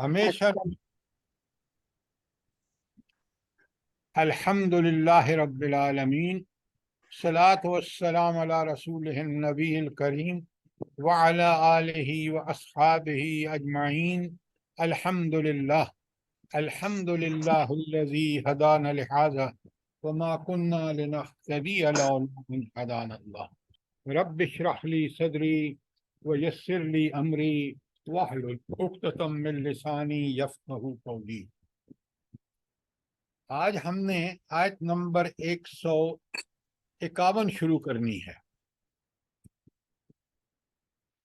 ہمیشہ اچھا الحمدللہ رب العالمین، صلاۃ والسلام علی رسولہ النبی الکریم وعلی آلہ واصحابہ اجمعین۔ الحمدللہ الحمدللہ الذی ہدانا لہذا وما كنا لنهتدی لولا ان ہدانا اللہ۔ رب اشرح لی صدری ویسر لی امری واحلل عقدۃ من لسانی یفقہوا قولی۔ آج ہم نے آیت نمبر 151 شروع کرنی ہے۔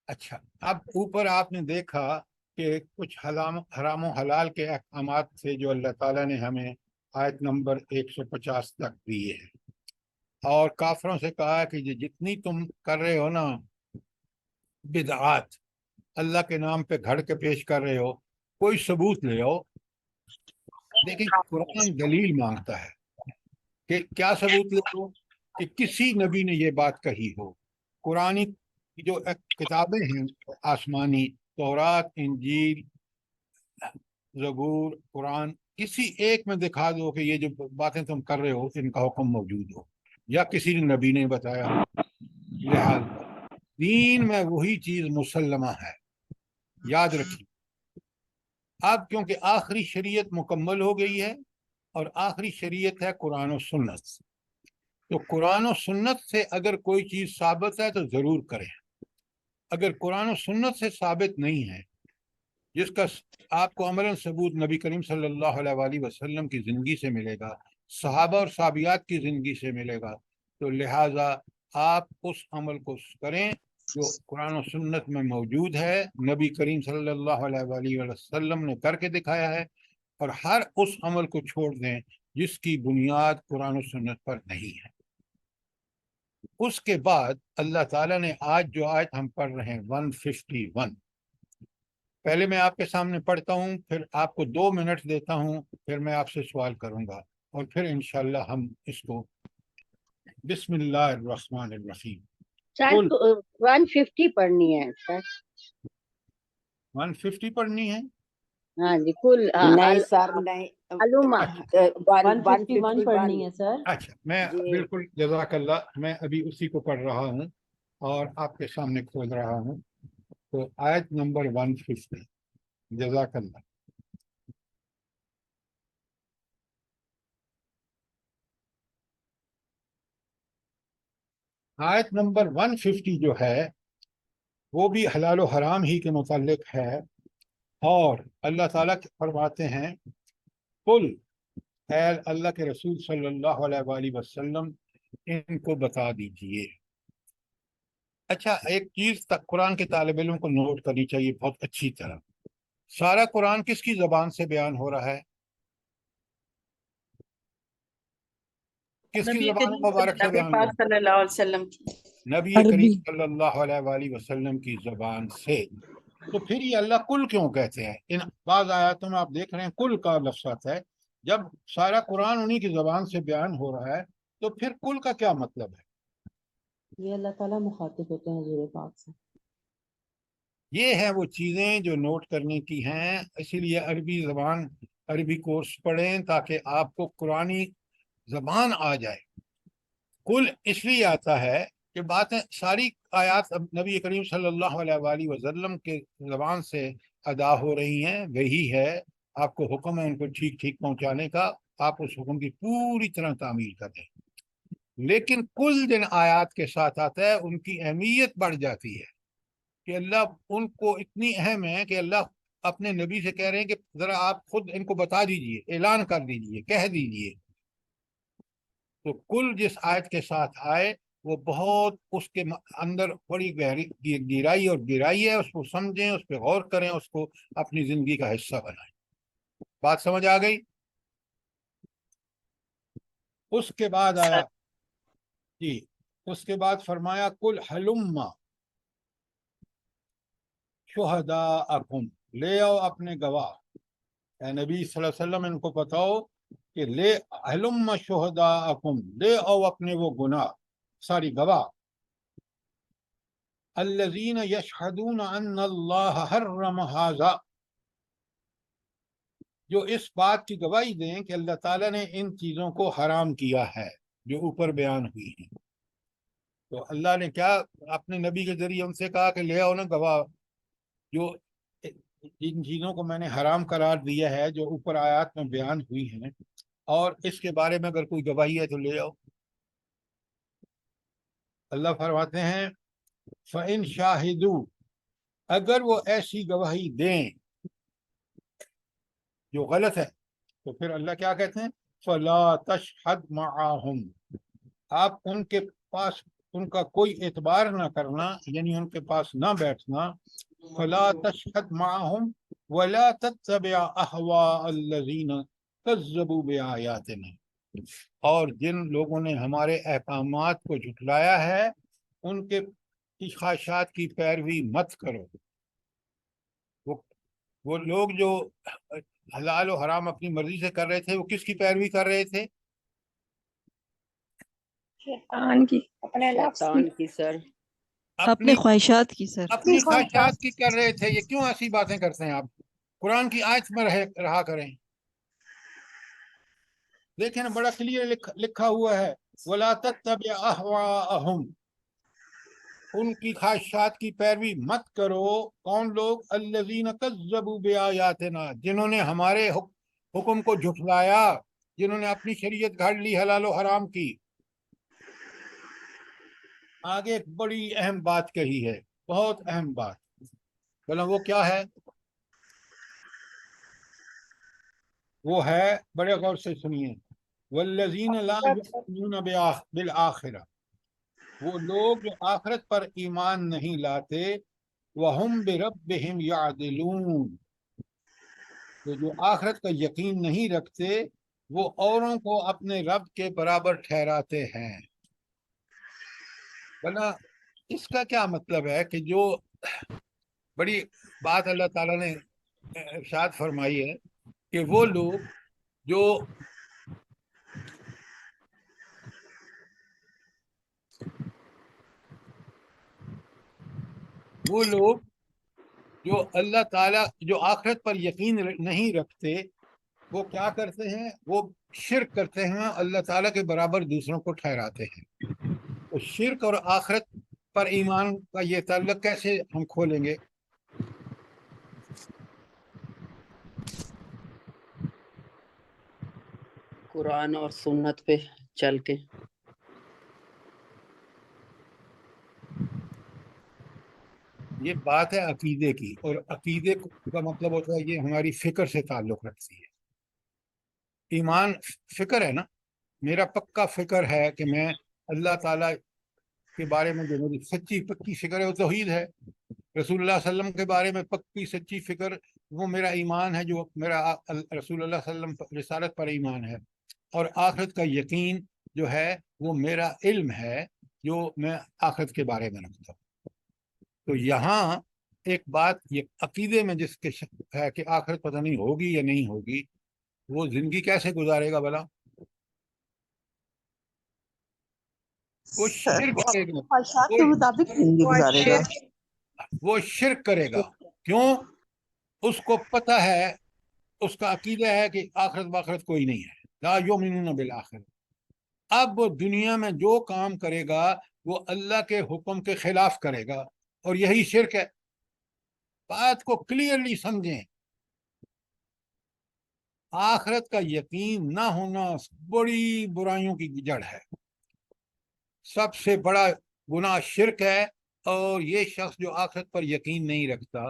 اچھا، اب اوپر آپ نے دیکھا کہ کچھ حرام و حلال کے احکامات تھے جو اللہ تعالیٰ نے ہمیں آیت نمبر 150 تک دیے ہیں، اور کافروں سے کہا کہ یہ جتنی تم کر رہے ہو نا بدعات، اللہ کے نام پہ گھڑ کے پیش کر رہے ہو، کوئی ثبوت لے آؤ۔ لیکن قرآن دلیل مانگتا ہے کہ کیا ثبوت لے آؤ کہ کسی نبی نے یہ بات کہی ہو۔ قرآن کی جو کتابیں ہیں آسمانی، تورات، انجیل، زبور، قرآن، کسی ایک میں دکھا دو کہ یہ جو باتیں تم کر رہے ہو ان کا حکم موجود ہو یا کسی نے نبی نے بتایا ہو۔ لہٰذا دین میں وہی چیز مسلمہ ہے، یاد رکھیے۔ اب کیونکہ آخری شریعت مکمل ہو گئی ہے اور آخری شریعت ہے قرآن و سنت، تو قرآن و سنت سے اگر کوئی چیز ثابت ہے تو ضرور کریں۔ اگر قرآن و سنت سے ثابت نہیں ہے، جس کا آپ کو عملاً ثبوت نبی کریم صلی اللہ علیہ وآلہ وسلم کی زندگی سے ملے گا، صحابہ اور صحابیات کی زندگی سے ملے گا، تو لہٰذا آپ اس عمل کو کریں جو قرآن و سنت میں موجود ہے، نبی کریم صلی اللہ علیہ وآلہ وسلم نے کر کے دکھایا ہے، اور ہر اس عمل کو چھوڑ دیں جس کی بنیاد قرآن و سنت پر نہیں ہے۔ اس کے بعد اللہ تعالیٰ نے آج جو آیت ہم پڑھ رہے ہیں 151، پہلے میں آپ کے سامنے پڑھتا ہوں، پھر آپ کو 2 منٹ دیتا ہوں، پھر میں آپ سے سوال کروں گا، اور پھر انشاءاللہ ہم اس کو بسم اللہ الرحمن الرحیم۔ شاید 150 پڑھنی ہے سر۔ 150 پڑھنی ہے؟ ہاں جی، کل نہیں سر نہیں، علومہ 151 پڑھنی ہے سر۔ اچھا، میں جی بالکل، جزاک اللہ، میں ابھی اسی کو پڑھ رہا ہوں اور آپ کے سامنے کھول رہا ہوں۔ تو آیت نمبر 150، جزاک اللہ۔ آیت نمبر 150 جو ہے وہ بھی حلال و حرام ہی کے متعلق ہے، اور اللہ تعالیٰ فرماتے ہیں قل، اے اللہ کے رسول صلی اللہ علیہ وآلہ وسلم ان کو بتا دیجئے۔ اچھا، ایک چیز تک قرآن کے طالب علم کو نوٹ کرنی چاہیے بہت اچھی طرح۔ سارا قرآن کس کی زبان سے بیان ہو رہا ہے؟ کس کی زبان مبارک سے نبی بیان ہو پاک رہا صلی اللہ علیہ وسلم کی ہے؟ نبی کریم صلی اللہ علیہ وآلہ وسلم کی زبان سے۔ تو پھر یہ اللہ کل کیوں کہتے ہیں؟ ان بعض آیاتوں میں آپ دیکھ رہے ہیں کل کا لفظ آتا ہے۔ جب سارا قرآن انہی کی زبان سے بیان ہو رہا ہے تو پھر کل کا کیا مطلب ہے؟ یہ اللہ تعالیٰ مخاطب ہوتے ہیں حضور پاک سے۔ یہ ہیں وہ چیزیں جو نوٹ کرنے کی ہیں، اسی لیے عربی زبان، عربی کورس پڑھیں تاکہ آپ کو قرآنی زبان آ جائے۔ کل اس لیے آتا ہے کہ باتیں ساری آیات اب نبی کریم صلی اللہ علیہ وآلہ وسلم کے زبان سے ادا ہو رہی ہیں، وہی ہے، آپ کو حکم ہے ان کو ٹھیک ٹھیک پہنچانے کا، آپ اس حکم کی پوری طرح تعمیل کریں۔ لیکن کل جن آیات کے ساتھ آتا ہے ان کی اہمیت بڑھ جاتی ہے کہ اللہ ان کو اتنی اہم ہے کہ اللہ اپنے نبی سے کہہ رہے ہیں کہ ذرا آپ خود ان کو بتا دیجئے، اعلان کر دیجئے، کہہ دیجئے۔ تو کل جس آیت کے ساتھ آئے وہ بہت اس کے اندر بڑی گہرائی اور گہرائی ہے، اس کو سمجھیں، اس پہ غور کریں، اس کو اپنی زندگی کا حصہ بنائیں۔ بات سمجھ آ گئی؟ اس کے بعد آیا جی، اس کے بعد فرمایا کل حلم شہداءکم، لے آؤ اپنے گواہ، اے نبی صلی اللہ علیہ وسلم ان کو بتاؤ کہ لے حلم شہداءکم، لے آؤ اپنے وہ گناہ، ساری گواہ، الذین یشہدون ان اللہ حرم ھذا، جو اس بات کی گواہی دیں کہ اللہ تعالیٰ نے ان چیزوں کو حرام کیا ہے جو اوپر بیان ہوئی ہیں۔ تو اللہ نے کیا اپنے نبی کے ذریعے ان سے کہا کہ لے آؤ نا گواہ، جو جن چیزوں کو میں نے حرام قرار دیا ہے جو اوپر آیات میں بیان ہوئی ہیں، اور اس کے بارے میں اگر کوئی گواہی ہے تو لے آؤ۔ اللہ فرماتے ہیں فَإِن شَاهِدُوا، اگر وہ ایسی گواہی دیں جو غلط ہے تو پھر اللہ کیا کہتے ہیں فَلَا تَشْهَدْ مَعَهُمْ، آپ ان کے پاس ان کا کوئی اعتبار نہ کرنا، یعنی ان کے پاس نہ بیٹھنا۔ فَلَا تَشْهَدْ مَعَهُمْ وَلَا تَتَّبِعْ أَهْوَاءَ الَّذِينَ كَذَّبُوا بِآيَاتِنَا، اور جن لوگوں نے ہمارے احکامات کو جھٹلایا ہے ان کے خواہشات کی پیروی مت کرو۔ وہ لوگ جو حلال و حرام اپنی مرضی سے کر رہے تھے وہ کس کی پیروی کر رہے تھے؟ شیطان کی، اپنے نفس شیطان کی، کی سر، اپنے خواہشات کی سر۔ اپنی خواہشات کی کر رہے تھے۔ یہ کیوں ایسی باتیں کرتے ہیں آپ؟ قرآن کی آیت میں رہا کریں، دیکھیں نا بڑا کلیئر لکھا ہوا ہے وَلَا تَتَّبِعْ أَهْوَاءَهُمْ، ان کی خواہشات کی پیروی مت کرو۔ کون لوگ؟ الذین کذبوا بآیاتنا، جنہوں نے ہمارے حکم کو جھٹلایا، جنہوں نے اپنی شریعت گھڑ لی حلال و حرام کی۔ آگے ایک بڑی اہم بات کہی ہے، بہت اہم بات، بلا وہ کیا ہے؟ وہ ہے، بڑے غور سے سنیے، والذین لا یؤمنون بالآخرہ، وہ لوگ جو آخرت پر ایمان نہیں لاتے، وَهُمْ بِرَبِّهِمْ يَعْدِلُونَ، جو آخرت کا یقین نہیں رکھتے وہ اوروں کو اپنے رب کے برابر ٹھہراتے ہیں۔ بنا اس کا کیا مطلب ہے کہ جو بڑی بات اللہ تعالیٰ نے ارشاد فرمائی ہے کہ وہ لوگ جو اللہ تعالیٰ جو آخرت پر یقین نہیں رکھتے وہ کیا کرتے ہیں؟ وہ شرک کرتے ہیں، اللہ تعالیٰ کے برابر دوسروں کو ٹھہراتے ہیں۔ تو شرک اور آخرت پر ایمان کا یہ تعلق کیسے ہم کھولیں گے؟ قرآن اور سنت پہ چل کے۔ یہ بات ہے عقیدے کی، اور عقیدے کا مطلب ہوتا ہے یہ ہماری فکر سے تعلق رکھتی ہے۔ ایمان فکر ہے نا، میرا پکا فکر ہے کہ میں اللہ تعالیٰ کے بارے میں جو میری سچی پکی فکر ہے وہ توحید ہے۔ رسول اللہ صلی اللہ علیہ وسلم کے بارے میں پکی سچی فکر وہ میرا ایمان ہے، جو میرا رسول اللہ صلی اللہ علیہ وسلم رسالت پر ایمان ہے۔ اور آخرت کا یقین جو ہے وہ میرا علم ہے جو میں آخرت کے بارے میں رکھتا ہوں۔ تو یہاں ایک بات یہ عقیدے میں جس کے شک ہے کہ آخرت پتہ نہیں ہوگی یا نہیں ہوگی، وہ زندگی کیسے گزارے گا بھلا؟ وہ شرک کرے گا، خواہشات کے مطابق زندگی گزارے گا۔ وہ شرک کرے گا۔ کیوں؟ اس کو پتہ ہے، اس کا عقیدہ ہے کہ آخرت باخرت کوئی نہیں ہے، لا یؤمنون بالآخرہ۔ اب وہ دنیا میں جو کام کرے گا وہ اللہ کے حکم کے خلاف کرے گا، اور یہی شرک ہے۔ بات کو کلیئرلی سمجھیں، آخرت کا یقین نہ ہونا بڑی برائیوں کی جڑ ہے، سب سے بڑا گناہ شرک ہے۔ اور یہ شخص جو آخرت پر یقین نہیں رکھتا،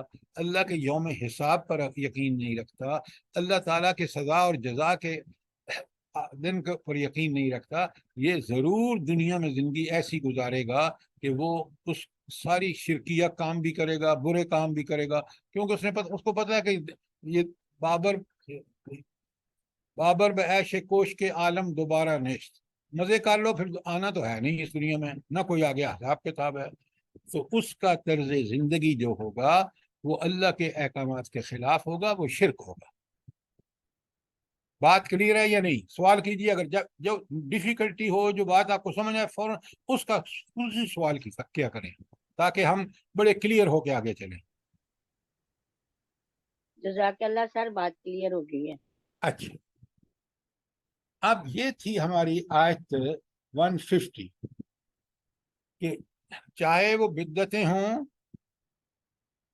اللہ کے یوم حساب پر یقین نہیں رکھتا، اللہ تعالیٰ کے سزا اور جزا کے دن پر یقین نہیں رکھتا، یہ ضرور دنیا میں زندگی ایسی گزارے گا کہ وہ اس ساری شرکیہ کام بھی کرے گا، برے کام بھی کرے گا، کیونکہ اس کو پتہ ہے کہ یہ بابر بعیش کوش کے عالم دوبارہ نیست، مزے کر لو پھر آنا تو ہے نہیں اس دنیا میں، نہ کوئی آگے حساب کتاب ہے۔ تو اس کا طرز زندگی جو ہوگا وہ اللہ کے احکامات کے خلاف ہوگا، وہ شرک ہوگا۔ بات کلیئر ہے یا نہیں؟ سوال کیجیے، اگر جو ڈیفیکلٹی ہو، جو بات آپ کو سمجھ آئے فوراً اس کا اسی سوال کیا کریں تاکہ ہم بڑے کلیئر ہو کے آگے چلیں۔ جزاک اللہ سر، بات کلیئر ہو گئی ہے۔ اچھا، اب یہ تھی ہماری آیت 150 کہ چاہے وہ بدعتیں ہوں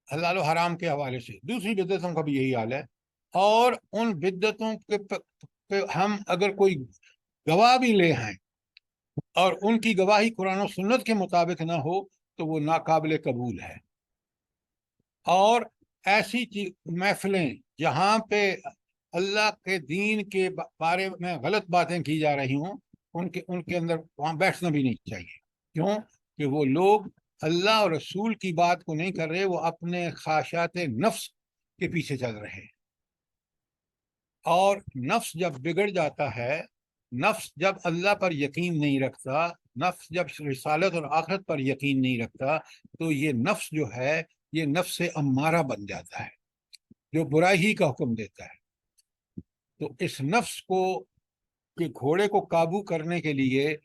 حلال و حرام کے حوالے سے، دوسری بدعتوں کا بھی یہی حال ہے، اور ان بدعتوں پہ ہم اگر کوئی گواہ بھی لے ہیں اور ان کی گواہی قرآن و سنت کے مطابق نہ ہو تو وہ ناقابل قبول ہے۔ اور ایسی محفلیں جہاں پہ اللہ کے دین کے بارے میں غلط باتیں کی جا رہی ہوں ان کے اندر وہاں بیٹھنا بھی نہیں چاہیے۔ کیوں کہ وہ لوگ اللہ اور رسول کی بات کو نہیں کر رہے، وہ اپنے خواہشات نفس کے پیچھے چل رہے ہیں۔ اور نفس جب بگڑ جاتا ہے، نفس جب اللہ پر یقین نہیں رکھتا، نفس جب رسالت اور آخرت پر یقین نہیں رکھتا، تو یہ نفس جو ہے یہ نفس امارہ بن جاتا ہے جو برائی ہی کا حکم دیتا ہے۔ تو اس نفس کو کہ گھوڑے کو قابو کرنے کے لیے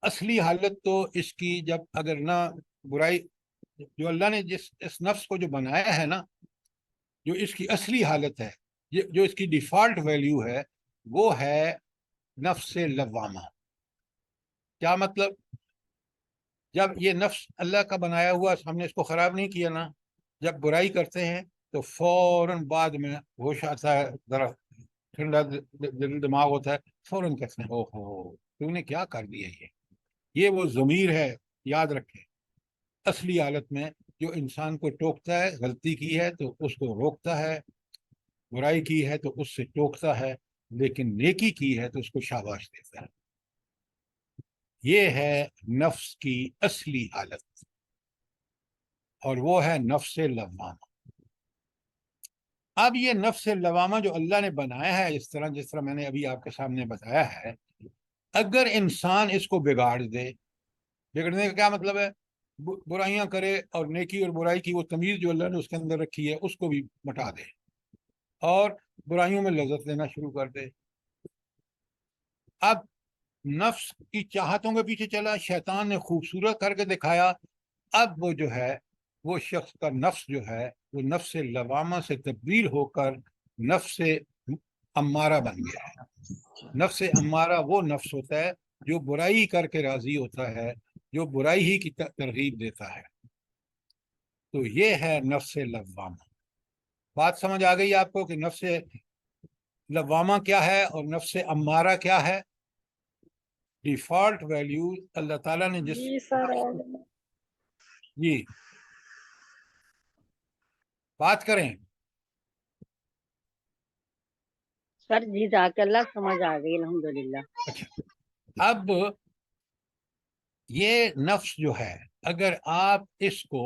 اصلی حالت تو اس کی جب اگر نہ برائی، جو اللہ نے اس نفس کو جو بنایا ہے نا، جو اس کی اصلی حالت ہے، جو اس کی ڈیفالٹ ویلیو ہے، وہ ہے نفس لوامہ۔ کیا مطلب؟ جب یہ نفس اللہ کا بنایا ہوا، ہم نے اس کو خراب نہیں کیا نا، جب برائی کرتے ہیں تو فوراً بعد میں ہوش آتا ہے، ذرا ٹھنڈا دماغ ہوتا ہے، فوراً کہتے ہیں او ہو تو نے کیا کر دیا۔ یہ وہ ضمیر ہے، یاد رکھیں۔ اصلی حالت میں جو انسان کو ٹوکتا ہے، غلطی کی ہے تو اس کو روکتا ہے، برائی کی ہے تو اس سے ٹوکتا ہے، لیکن نیکی کی ہے تو اس کو شاباش دیتا ہے۔ یہ ہے نفس کی اصلی حالت، اور وہ ہے نفس لوامہ۔ اب یہ نفس لوامہ جو اللہ نے بنایا ہے، جس طرح میں نے ابھی آپ کے سامنے بتایا ہے، اگر انسان اس کو بگاڑ دے، بگڑنے کا کیا مطلب ہے؟ برائیاں کرے اور نیکی اور برائی کی وہ تمیز جو اللہ نے اس کے اندر رکھی ہے اس کو بھی مٹا دے اور برائیوں میں لذت لینا شروع کر دے۔ اب نفس کی چاہتوں کے پیچھے چلا، شیطان نے خوبصورت کر کے دکھایا، اب وہ جو ہے وہ شخص کا نفس جو ہے وہ نفس لوامہ سے تبدیل ہو کر نفس امارہ بن گیا ہے۔ نفس امارہ وہ نفس ہوتا ہے جو برائی کر کے راضی ہوتا ہے، جو برائی ہی کی ترغیب دیتا ہے۔ تو یہ ہے نفس لوامہ۔ بات سمجھ آ گئی آپ کو کہ نفس لوامہ کیا ہے اور نفس امارہ کیا ہے؟ ڈیفالٹ ویلیو اللہ تعالیٰ نے جس جی سر، جی بات کریں۔ سر جزاک اللہ، سمجھ آ گئی الحمدللہ۔ اچھا، اب یہ نفس جو ہے، اگر آپ اس کو،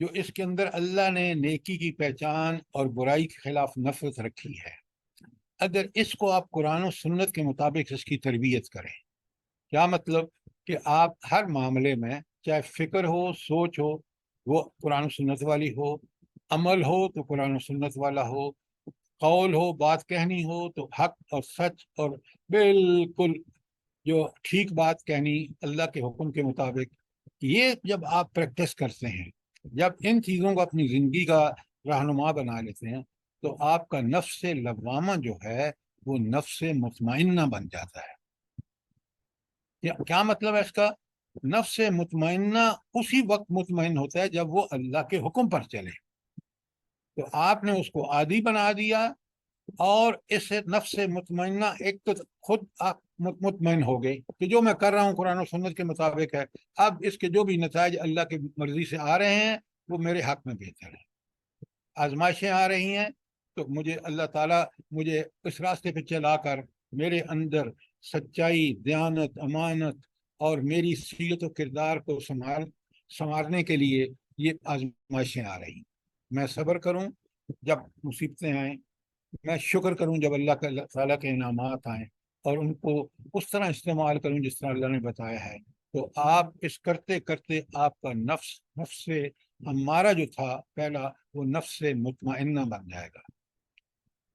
جو اس کے اندر اللہ نے نیکی کی پہچان اور برائی کے خلاف نفرت رکھی ہے، اگر اس کو آپ قرآن و سنت کے مطابق اس کی تربیت کریں، کیا مطلب کہ آپ ہر معاملے میں چاہے فکر ہو، سوچ ہو، وہ قرآن و سنت والی ہو، عمل ہو تو قرآن و سنت والا ہو، قول ہو، بات کہنی ہو تو حق اور سچ اور بالکل جو ٹھیک بات کہنی اللہ کے حکم کے مطابق۔ یہ جب آپ پریکٹس کرتے ہیں، جب ان چیزوں کو اپنی زندگی کا رہنما بنا لیتے ہیں، تو آپ کا نفس لوامہ جو ہے وہ نفس مطمئنہ بن جاتا ہے۔ کیا مطلب ہے اس کا؟ نفس مطمئنہ اسی وقت مطمئن ہوتا ہے جب وہ اللہ کے حکم پر چلے۔ تو آپ نے اس کو عادی بنا دیا، اور اس نفس مطمئنہ ایک تو خود آپ مطمئن ہو گئے کہ جو میں کر رہا ہوں قرآن و سنت کے مطابق ہے، اب اس کے جو بھی نتائج اللہ کی مرضی سے آ رہے ہیں وہ میرے حق میں بہتر ہے۔ آزمائشیں آ رہی ہیں تو مجھے اللہ تعالیٰ مجھے اس راستے پہ چلا کر میرے اندر سچائی، دیانت، امانت اور میری سیرت و کردار کو سنوارنے کے لیے یہ آزمائشیں آ رہی ہیں۔ میں صبر کروں جب مصیبتیں آئیں، میں شکر کروں جب اللہ تعالیٰ کے انعامات آئیں، اور ان کو اس طرح استعمال کروں جس طرح اللہ نے بتایا ہے۔ تو آپ اس کرتے کرتے آپ کا نفس ہمارا جو تھا پہلا، وہ نفس مطمئنہ بن جائے گا،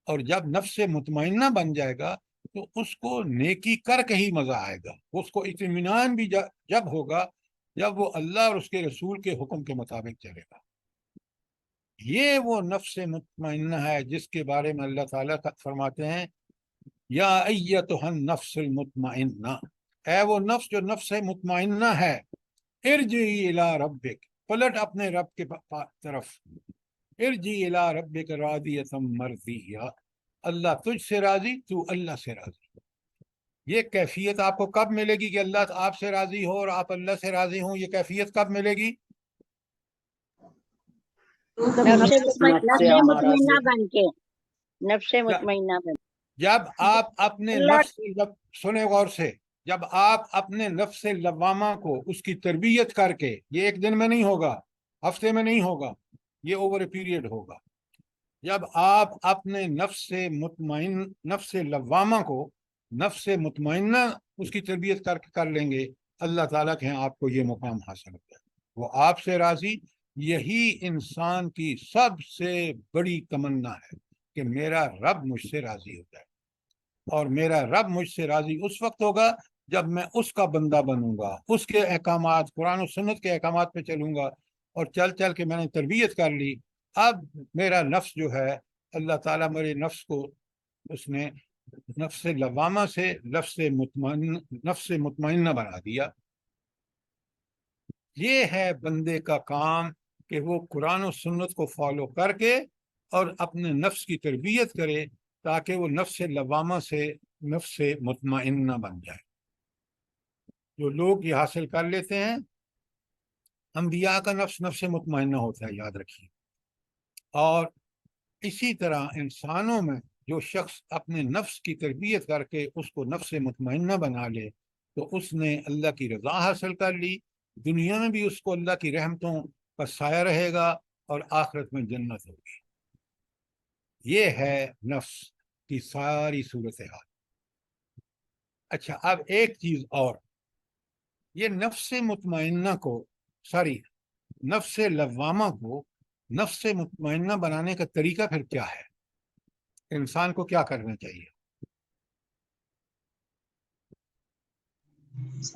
اور جب نفس مطمئنہ بن جائے گا تو اس کو نیکی کر کے ہی مزہ آئے گا، اس کو اطمینان بھی جب ہوگا جب وہ اللہ اور اس کے رسول کے حکم کے مطابق چلے گا۔ یہ وہ نفس مطمئنہ ہے جس کے بارے میں اللہ تعالیٰ فرماتے ہیں یا ایتھا النفس المطمئنہ، اے وہ نفس جو نفس مطمئنہ ہے، ارجعی الی ربک، پلٹ اپنے رب کے طرف، ارجعی الی ربک راضیۃ مرضیہ، اللہ تجھ سے راضی، تو اللہ سے راضی۔ یہ کیفیت آپ کو کب ملے گی کہ اللہ آپ سے راضی ہو اور آپ اللہ سے راضی ہوں؟ یہ کیفیت کب ملے گی؟ نفس ہمارا مطمئنہ بن کے، نفس مطمئنہ بن جب آپ اپنے اللہ- نفس، سنے غور سے، جب آپ اپنے نفس لوامہ کو اس کی تربیت کر کے، یہ ایک دن میں نہیں ہوگا، ہفتے میں نہیں ہوگا، یہ اوور اے پیریڈ ہوگا، جب آپ اپنے نفس لوامہ کو، نفس مطمئنہ اس کی تربیت کر لیں گے، اللہ تعالیٰ کے ہاں آپ کو یہ مقام حاصل ہو جائے، وہ آپ سے راضی۔ یہی انسان کی سب سے بڑی تمنا ہے کہ میرا رب مجھ سے راضی ہو جائے، اور میرا رب مجھ سے راضی اس وقت ہوگا جب میں اس کا بندہ بنوں گا، اس کے احکامات، قرآن و سنت کے احکامات پہ چلوں گا، اور چل کے میں نے تربیت کر لی، اب میرا نفس جو ہے، اللہ تعالیٰ میرے نفس کو، اس نے نفس لوامہ سے نفس مطمئنہ بنا دیا۔ یہ ہے بندے کا کام کہ وہ قرآن و سنت کو فالو کر کے اور اپنے نفس کی تربیت کرے تاکہ وہ نفس لوامہ سے نفس مطمئنہ بن جائے۔ جو لوگ یہ حاصل کر لیتے ہیں، انبیاء کا نفس مطمئنہ ہوتا ہے، یاد رکھیے۔ اور اسی طرح انسانوں میں جو شخص اپنے نفس کی تربیت کر کے اس کو نفس مطمئنہ بنا لے تو اس نے اللہ کی رضا حاصل کر لی، دنیا میں بھی اس کو اللہ کی رحمتوں کا سایہ رہے گا اور آخرت میں جنت ہوگی۔ یہ ہے نفس کی ساری صورتحال۔ اچھا، اب ایک چیز اور، یہ نفس مطمئنہ کو، نفس لوامہ کو نفس مطمئنہ بنانے کا طریقہ پھر کیا ہے؟ انسان کو کیا کرنا چاہیے؟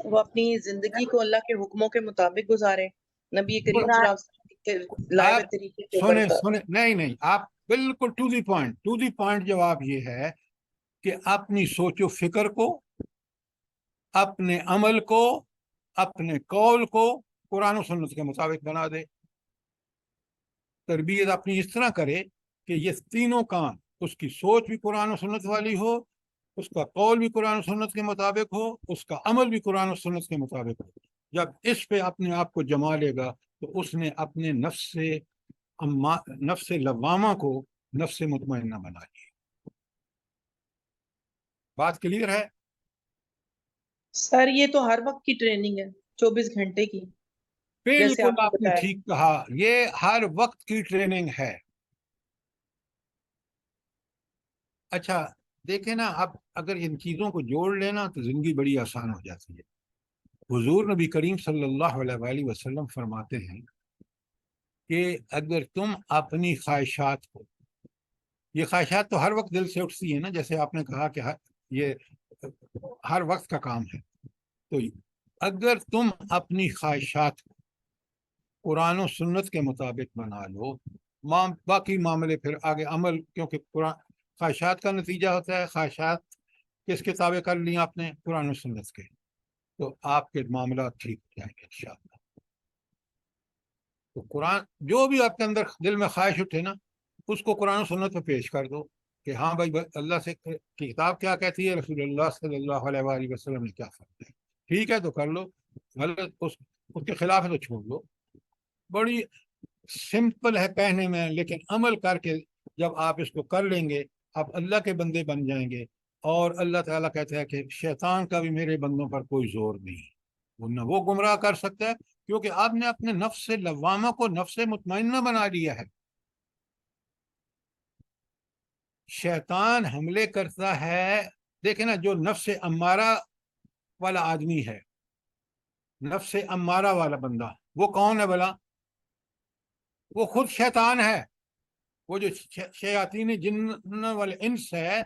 وہ اپنی زندگی کو اللہ کے حکموں کے مطابق گزارے، نبی کریم صلی اللہ علیہ وسلم کے لائے ہوئے طریقے کے اوپر۔ سنے نہیں، آپ بالکل ٹو دی پوائنٹ جواب یہ ہے کہ اپنی سوچ و فکر کو، اپنے عمل کو، اپنے قول کو قرآن و سنت کے مطابق بنا دے، تربیت اپنی اس طرح کرے کہ یہ تینوں کام، اس کی سوچ بھی قرآن و سنت والی ہو، اس کا قول بھی قرآن و سنت کے مطابق ہو، اس کا عمل بھی قرآن و سنت کے مطابق ہو۔ جب اس پہ اپنے آپ کو جما لے گا تو اس نے اپنے نفس لوامہ کو نفس مطمئنہ بنا لیا۔ بات کلیئر ہے؟ سر یہ تو ہر وقت کی ٹریننگ ہے، 24 گھنٹے کی، جیسے بالکل آپ آپ نے بتایا۔ ٹھیک کہا، یہ ہر وقت کی ٹریننگ ہے۔ اچھا دیکھیں نا، اب اگر ان چیزوں کو جوڑ لینا تو زندگی بڑی آسان ہو جاتی ہے۔ حضور نبی کریم صلی اللہ علیہ وآلہ وسلم فرماتے ہیں کہ اگر تم اپنی خواہشات کو، یہ خواہشات تو ہر وقت دل سے اٹھتی ہیں نا، جیسے آپ نے کہا کہ یہ ہر وقت کا کام ہے، تو اگر تم اپنی خواہشات کو قرآن و سنت کے مطابق بنا لو، باقی معاملے پھر آگے عمل، کیونکہ خواہشات کا نتیجہ ہوتا ہے، خواہشات کس کے تابع کر لی آپ نے؟ قرآن و سنت کے، تو آپ کے معاملات ٹھیک ہو جائیں گے انشاءاللہ۔ تو قرآن، جو بھی آپ کے اندر دل میں خواہش اٹھے نا، اس کو قرآن و سنت پہ پیش کر دو کہ ہاں بھائی، اللہ سے کتاب کیا کہتی ہے، رسول اللہ صلی اللہ علیہ وآلہ وسلم نے کیا فرمایا، ٹھیک ہے تو کر لو، غلط اس کے خلاف ہے تو چھوڑ لو۔ بڑی سمپل ہے کہنے میں، لیکن عمل کر کے جب آپ اس کو کر لیں گے، آپ اللہ کے بندے بن جائیں گے۔ اور اللہ تعالیٰ کہتا ہے کہ شیطان کا بھی میرے بندوں پر کوئی زور نہیں، ورنہ وہ گمراہ کر سکتا ہے، کیونکہ آپ نے اپنے نفس لوامہ کو نفس مطمئنہ بنا لیا ہے۔ شیطان حملے کرتا ہے، دیکھیں نا، جو نفس امارہ والا آدمی ہے، نفس امارہ والا بندہ، وہ کون ہے بھلا؟ وہ خود شیطان ہے۔ وہ جو شیاطین جن والے انس ہے،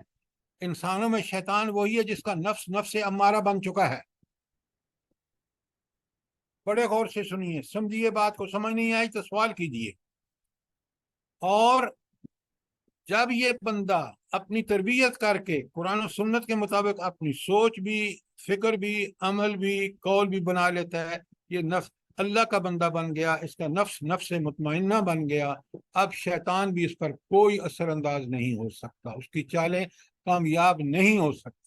انسانوں میں شیطان وہی ہے جس کا نفس امارہ بن چکا ہے۔ بڑے غور سے سنیے، سمجھیے بات کو، سمجھ نہیں آئی تو سوال کیجیے۔ اور جب یہ بندہ اپنی تربیت کر کے قرآن و سنت کے مطابق اپنی سوچ بھی، فکر بھی، عمل بھی، قول بھی بنا لیتا ہے، یہ نفس اللہ کا بندہ بن گیا، اس کا نفس نفس مطمئنہ بن گیا، اب شیطان بھی اس پر کوئی اثر انداز نہیں ہو سکتا، اس کی چالیں کامیاب نہیں ہو سکتی۔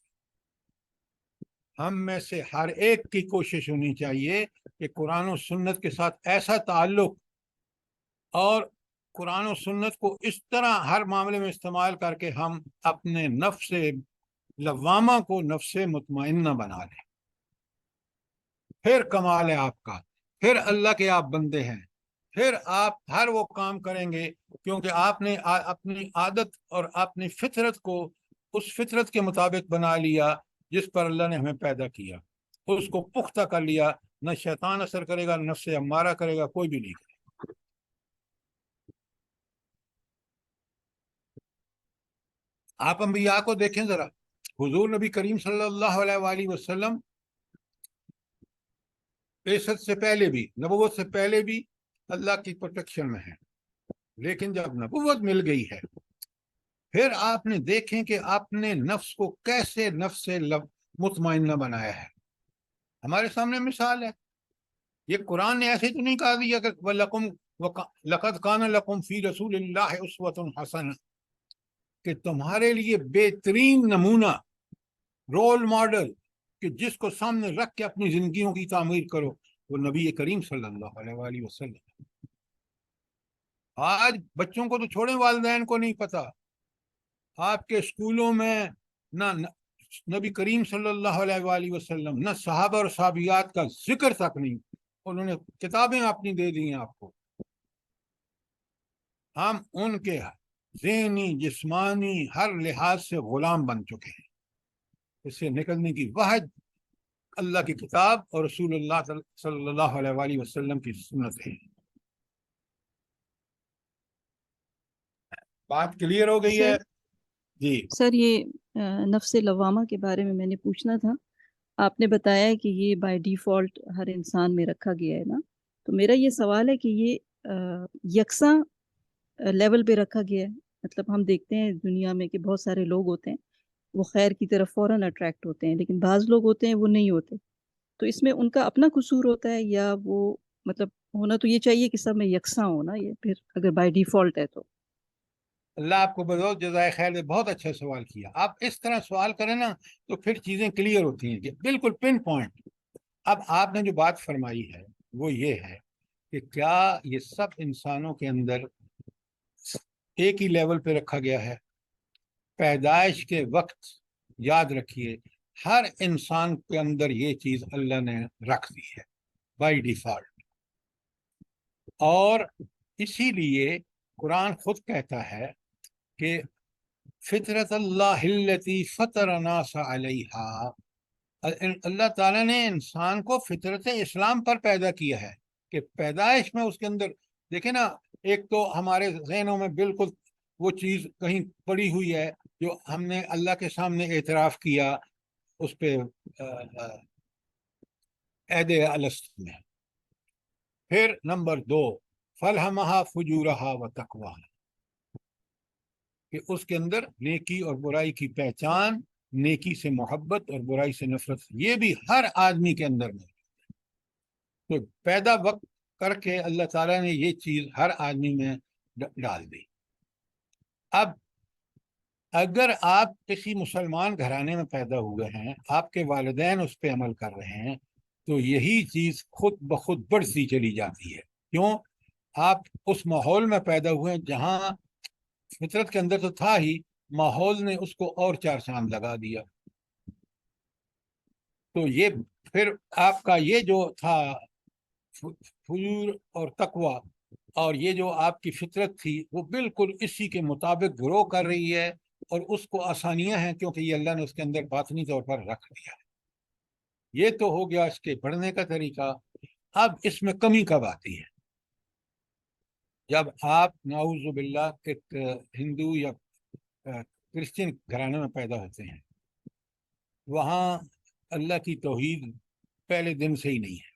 ہم میں سے ہر ایک کی کوشش ہونی چاہیے کہ قرآن و سنت کے ساتھ ایسا تعلق اور قرآن و سنت کو اس طرح ہر معاملے میں استعمال کر کے ہم اپنے نفس لوامہ کو نفس مطمئنہ بنا لیں، پھر کمال ہے آپ کا، پھر اللہ کے آپ بندے ہیں، پھر آپ ہر وہ کام کریں گے کیونکہ آپ نے اپنی عادت اور اپنی فطرت کو اس فطرت کے مطابق بنا لیا جس پر اللہ نے ہمیں پیدا کیا، اس کو پختہ کر لیا، نہ شیطان اثر کرے گا، نہ نفس امارہ کرے گا، کوئی بھی نہیں کرے گا۔ آپ انبیاء کو دیکھیں ذرا، حضور نبی کریم صلی اللہ علیہ وآلہ وسلم بعثت سے پہلے بھی، نبوت سے پہلے بھی اللہ کی پروٹیکشن میں ہیں، لیکن جب نبوت مل گئی ہے پھر آپ نے دیکھیں کہ آپ نے نفس کو کیسے نفس مطمئنہ بنایا ہے۔ ہمارے سامنے مثال ہے، یہ قرآن نے ایسے تو نہیں کہا دیا کہ لَقَدْ كَانَ لَكُمْ فِي رَسُولِ اللَّهِ أُسْوَةٌ حَسَنَةٌ، کہ تمہارے لیے بہترین نمونہ، رول ماڈل، کہ جس کو سامنے رکھ کے اپنی زندگیوں کی تعمیر کرو، وہ نبی کریم صلی اللہ علیہ وآلہ وسلم۔ آج بچوں کو تو چھوڑیں، والدین کو نہیں پتا، آپ کے اسکولوں میں نہ نبی کریم صلی اللہ علیہ وآلہ وسلم، نہ صحابہ اور صحابیات کا ذکر تک نہیں، انہوں نے کتابیں اپنی دے دی ہیں آپ کو، ہم ان کے ذہنی جسمانی ہر لحاظ سے غلام بن چکے ہیں۔ اس سے نکلنے کی واحد اللہ کی کتاب اور رسول اللہ صلی اللہ علیہ وآلہ وسلم کی سنت ہے۔ بات کلیئر ہو گئی ہے؟ جی سر یہ نفس لوامہ کے بارے میں نے پوچھنا تھا، آپ نے بتایا کہ یہ بائی ڈیفالٹ ہر انسان میں رکھا گیا ہے نا، تو میرا یہ سوال ہے کہ یہ یکساں لیول پہ رکھا گیا ہے؟ مطلب ہم دیکھتے ہیں دنیا میں کہ بہت سارے لوگ ہوتے ہیں وہ خیر کی طرف فوراً اٹریکٹ ہوتے ہیں، لیکن بعض لوگ ہوتے ہیں وہ نہیں ہوتے، تو اس میں ان کا اپنا قصور ہوتا ہے یا وہ مطلب ہونا تو یہ چاہیے کہ سب میں یکساں ہونا، یہ پھر اگر بائی ڈیفالٹ ہے تو؟ اللہ آپ کو بہت جزائے خیر دے، بہت اچھا سوال کیا۔ آپ اس طرح سوال کریں نا تو پھر چیزیں کلیئر ہوتی ہیں کہ بالکل پن پوائنٹ۔ اب آپ نے جو بات فرمائی ہے وہ یہ ہے کہ کیا یہ سب انسانوں کے اندر ایک ہی لیول پہ رکھا گیا ہے؟ پیدائش کے وقت یاد رکھیے ہر انسان کے اندر یہ چیز اللہ نے رکھ دی ہے بائی ڈیفالٹ، اور اسی لیے قرآن خود کہتا ہے کہ فطرت اللہ التی فطر الناس علیہا، اللہ تعالیٰ نے انسان کو فطرت اسلام پر پیدا کیا ہے، کہ پیدائش میں اس کے اندر دیکھیں نا، ایک تو ہمارے ذہنوں میں بالکل وہ چیز کہیں پڑی ہوئی ہے جو ہم نے اللہ کے سامنے اعتراف کیا اس پہ عہد الست میں۔ پھر نمبر 2 فَلْهَمَهَا فُجُورَهَا وَتَقْوَاهَا، کہ اس کے اندر نیکی اور برائی کی پہچان، نیکی سے محبت اور برائی سے نفرت، یہ بھی ہر آدمی کے اندر میں، تو پیدا وقت کر کے اللہ تعالیٰ نے یہ چیز ہر آدمی میں ڈال دی۔ اب اگر آپ کسی مسلمان گھرانے میں پیدا ہوئے ہیں، آپ کے والدین اس پہ عمل کر رہے ہیں، تو یہی چیز خود بخود بڑھتی چلی جاتی ہے۔ کیوں؟ آپ اس ماحول میں پیدا ہوئے ہیں جہاں فطرت کے اندر تو تھا ہی، ماحول نے اس کو اور 4 چاند لگا دیا، تو یہ پھر آپ کا یہ جو تھا فجور اور تقوی اور یہ جو آپ کی فطرت تھی وہ بالکل اسی کے مطابق گرو کر رہی ہے، اور اس کو آسانیاں ہیں کیونکہ یہ اللہ نے اس کے اندر باطنی طور پر رکھ دیا ہے۔ یہ تو ہو گیا اس کے پڑھنے کا طریقہ۔ اب اس میں کمی کب آتی ہے؟ جب آپ نعوذ باللہ ایک ہندو یا کرسچن گھرانے میں پیدا ہوتے ہیں، وہاں اللہ کی توحید پہلے دن سے ہی نہیں ہے۔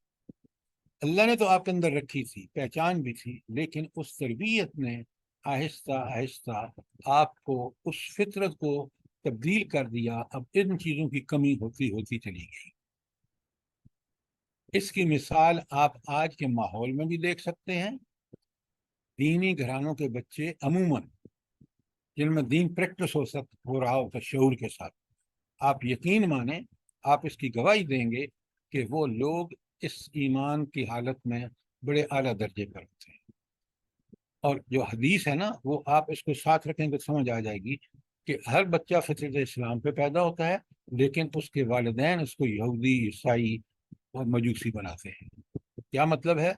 اللہ نے تو آپ کے اندر رکھی تھی، پہچان بھی تھی، لیکن اس تربیت نے آہستہ آہستہ آپ کو اس فطرت کو تبدیل کر دیا. اب ان چیزوں کی کمی ہوتی ہوتی چلی گئی. اس کی مثال آپ آج کے ماحول میں بھی دیکھ سکتے ہیں. دینی گھرانوں کے بچے عموماً جن میں دین پریکٹس ہو رہا ہوتا شعور کے ساتھ، آپ یقین مانیں، آپ اس کی گواہی دیں گے کہ وہ لوگ اس ایمان کی حالت میں بڑے اعلیٰ درجے پر ہوتے ہیں. اور جو حدیث ہے نا، وہ آپ اس کو ساتھ رکھیں گے تو سمجھ آ جائے گی کہ ہر بچہ فطرت اسلام پہ پیدا ہوتا ہے، لیکن اس کے والدین اس کو یہودی، عیسائی اور مجوسی بناتے ہیں. کیا مطلب ہے؟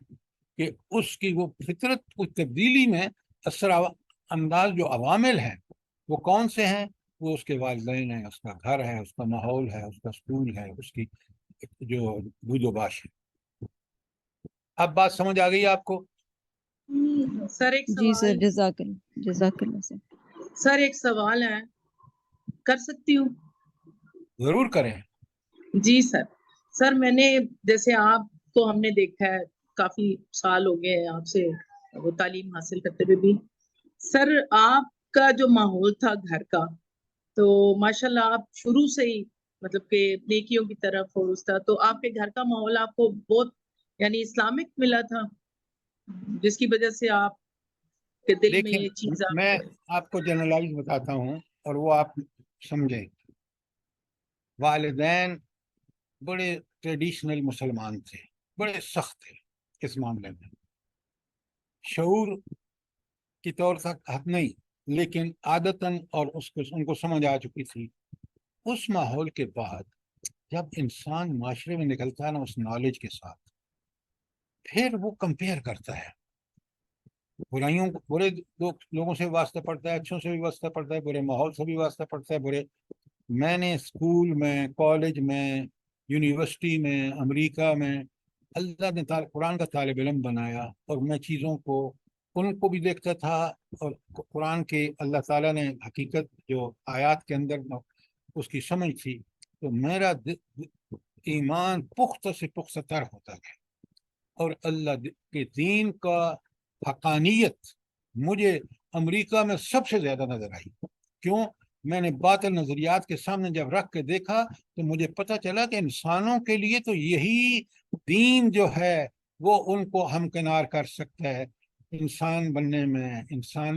کہ اس کی وہ فطرت کو تبدیلی میں اثر انداز جو عوامل ہیں وہ کون سے ہیں؟ وہ اس کے والدین ہیں، اس کا گھر ہے، اس کا ماحول ہے، اس کا اسکول ہے، اس کی جو بود و باش ہے. اب بات سمجھ آ گئی آپ کو؟ سر ایک جی سر، سوال، جزاک اللہ سر. سر ایک سوال ہے، کر سکتی ہوں؟ ضرور کریں. جی سر. سر میں نے، جیسے آپ کو ہم نے دیکھا ہے، کافی سال ہو گئے ہیں آپ سے وہ تعلیم حاصل کرتے ہوئے بھی. سر آپ کا جو ماحول تھا گھر کا، تو ماشاءاللہ آپ شروع سے ہی مطلب کہ نیکیوں کی طرف اور اس طرح، تو آپ کے گھر کا ماحول آپ کو بہت یعنی اسلامک ملا تھا، جس کی وجہ سے آپ کے دل میں لیکن یہ چیز میں آپ کو جنرلائز بتاتا ہوں اور وہ آپ سمجھیں. والدین بڑے ٹریڈیشنل مسلمان تھے، بڑے سخت تھے اس معاملے میں. شعور کی طور تک حق نہیں، لیکن عادتاً اور ان کو سمجھ آ چکی تھی. اس ماحول کے بعد جب انسان معاشرے میں نکلتا ہے نا اس نالج کے ساتھ، پھر وہ کمپیئر کرتا ہے. برائیوں برے لوگوں سے واسطہ پڑتا ہے، اچھوں سے بھی واسطہ پڑتا ہے، برے ماحول سے بھی واسطہ پڑتا ہے. میں نے اسکول میں، کالج میں، یونیورسٹی میں، امریکہ میں اللہ نے قرآن کا طالب علم بنایا، اور میں چیزوں کو ان کو بھی دیکھتا تھا، اور قرآن کے اللہ تعالیٰ نے حقیقت جو آیات کے اندر اس کی سمجھ تھی، تو میرا ایمان پختہ سے پختہ تر ہوتا گیا. اور اللہ کے دین کا حقانیت مجھے امریکہ میں سب سے زیادہ نظر آئی. کیوں؟ میں نے باطل نظریات کے سامنے جب رکھ کے دیکھا تو مجھے پتہ چلا کہ انسانوں کے لیے تو یہی دین جو ہے وہ ان کو ہمکنار کر سکتا ہے انسان بننے میں، انسان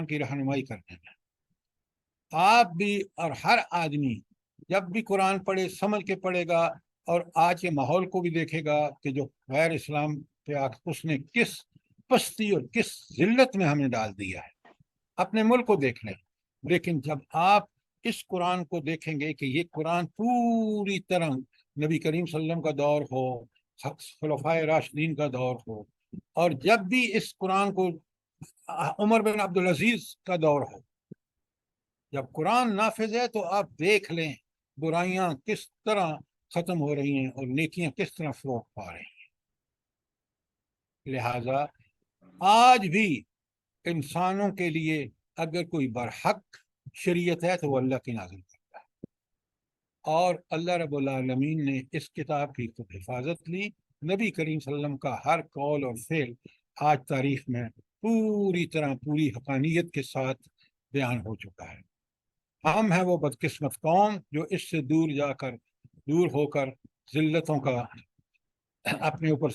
کی رہنمائی کرنے میں. آپ بھی اور ہر آدمی جب بھی قرآن پڑھے، سمجھ کے پڑھے گا، اور آج کے ماحول کو بھی دیکھے گا کہ جو غیر اسلام پہ اس نے کس پستی اور کس ذلت میں ہمیں ڈال دیا ہے. اپنے ملک کو دیکھ لیں. لیکن جب آپ اس قرآن کو دیکھیں گے کہ یہ قرآن پوری طرح نبی کریم صلی اللہ علیہ وسلم کا دور ہو، خلفائے راشدین کا دور ہو، اور جب بھی اس قرآن کو عمر بن عبدالعزیز کا دور ہو، جب قرآن نافذ ہے تو آپ دیکھ لیں برائیاں کس طرح ختم ہو رہی ہیں اور نیکیاں کس طرح فروغ پا رہی ہیں. لہذا آج بھی انسانوں کے لیے اگر کوئی برحق شریعت ہے تو وہ اللہ کی نازل کرتا ہے. اور اللہ رب العالمین نے اس کتاب کی خود حفاظت لی. نبی کریم صلی اللہ علیہ وسلم کا ہر قول اور فعل آج تاریخ میں پوری طرح پوری حقانیت کے ساتھ بیان ہو چکا ہے. ہم ہیں وہ بدقسمت قوم جو اس سے دور ہو کر ذلتوں کا اپنے اوپر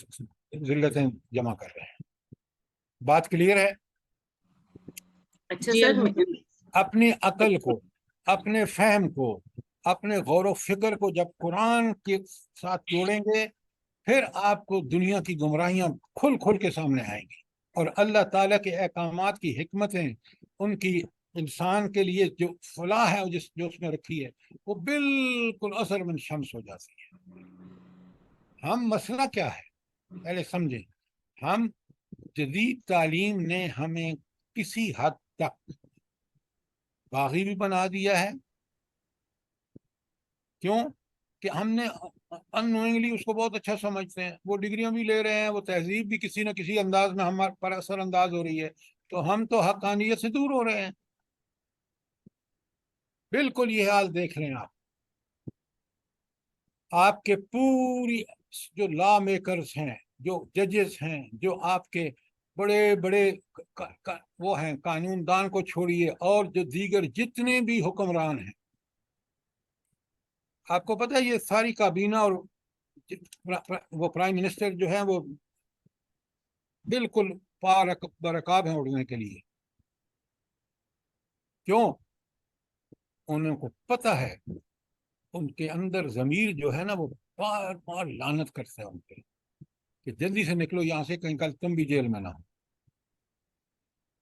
ذلتیں جمع کر رہے ہیں. بات کلیئر ہے؟ اچھا جی سر، الحمدللہ. اپنی عقل کو، اپنے فہم کو، اپنے غور و فکر کو جب قرآن کے ساتھ جوڑیں گے، پھر آپ کو دنیا کی گمراہیاں کھل کھل کے سامنے آئیں گی، اور اللہ تعالیٰ کے احکامات کی حکمتیں، ان کی انسان کے لیے جو فلاح ہے جو اس میں رکھی ہے، وہ بالکل اثر من شمس ہو جاتی ہے. ہم مسئلہ کیا ہے پہلے سمجھیں. ہم جدید تعلیم نے ہمیں کسی حد تک باغی بھی بنا دیا ہے. کیوں؟ کہ ہم نے انوئنگلی اس کو بہت اچھا سمجھتے ہیں، وہ ڈگریاں بھی لے رہے ہیں، وہ تہذیب بھی کسی نہ کسی انداز میں ہمارے پر اثر انداز ہو رہی ہے، تو ہم تو حقانیت سے دور ہو رہے ہیں. بالکل یہ حال دیکھ لیں آپ کے پوری جو لا میکرز ہیں، جو ججز ہیں، جو آپ کے بڑے بڑے وہ ہیں قانون دان کو چھوڑیے، اور جو دیگر جتنے بھی حکمران ہیں، آپ کو پتہ ہے یہ ساری کابینہ اور وہ پرائم منسٹر جو ہیں وہ بالکل برکاب ہیں اڑنے کے لیے. کیوں؟ انہوں کو پتہ ہے ان کے اندر ضمیر جو ہے نا وہ بار بار لعنت کرتا ہے ان پہ کہ جلدی سے نکلو یہاں سے، کہیں کل تم بھی جیل میں نہ ہو.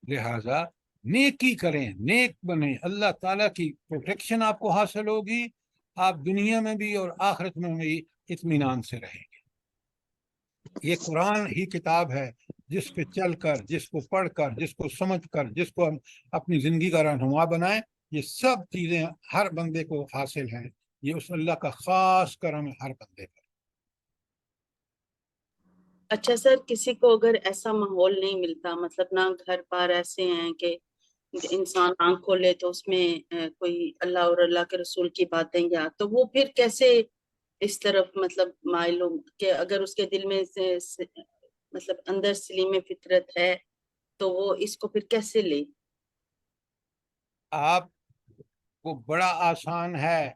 لہذا نیکی کریں، نیک بنیں، اللہ تعالیٰ کی پروٹیکشن آپ کو حاصل ہوگی، آپ دنیا میں بھی اور آخرت میں بھی اطمینان سے رہیں گے. یہ قرآن ہی کتاب ہے جس پہ چل کر، جس کو پڑھ کر، جس کو سمجھ کر، جس کو ہم اپنی زندگی کا رہنما بنائیں. یہ سب چیزیں ہر بندے کو حاصل ہیں، یہ اس اللہ کا خاص کرم ہے ہر بندے پر. اچھا سر، کسی کو اگر ایسا ماحول نہیں ملتا، مطلب نہ گھر بار ایسے ہیں کہ انسان آنکھ کھولے تو اس میں کوئی اللہ اور اللہ کے رسول کی باتیں، یا تو وہ پھر کیسے اس طرف مطلب مائل ہو کہ اگر اس کے دل میں مطلب اندر سلیم فطرت ہے تو وہ اس کو پھر کیسے لے؟ آپ کو بڑا آسان ہے،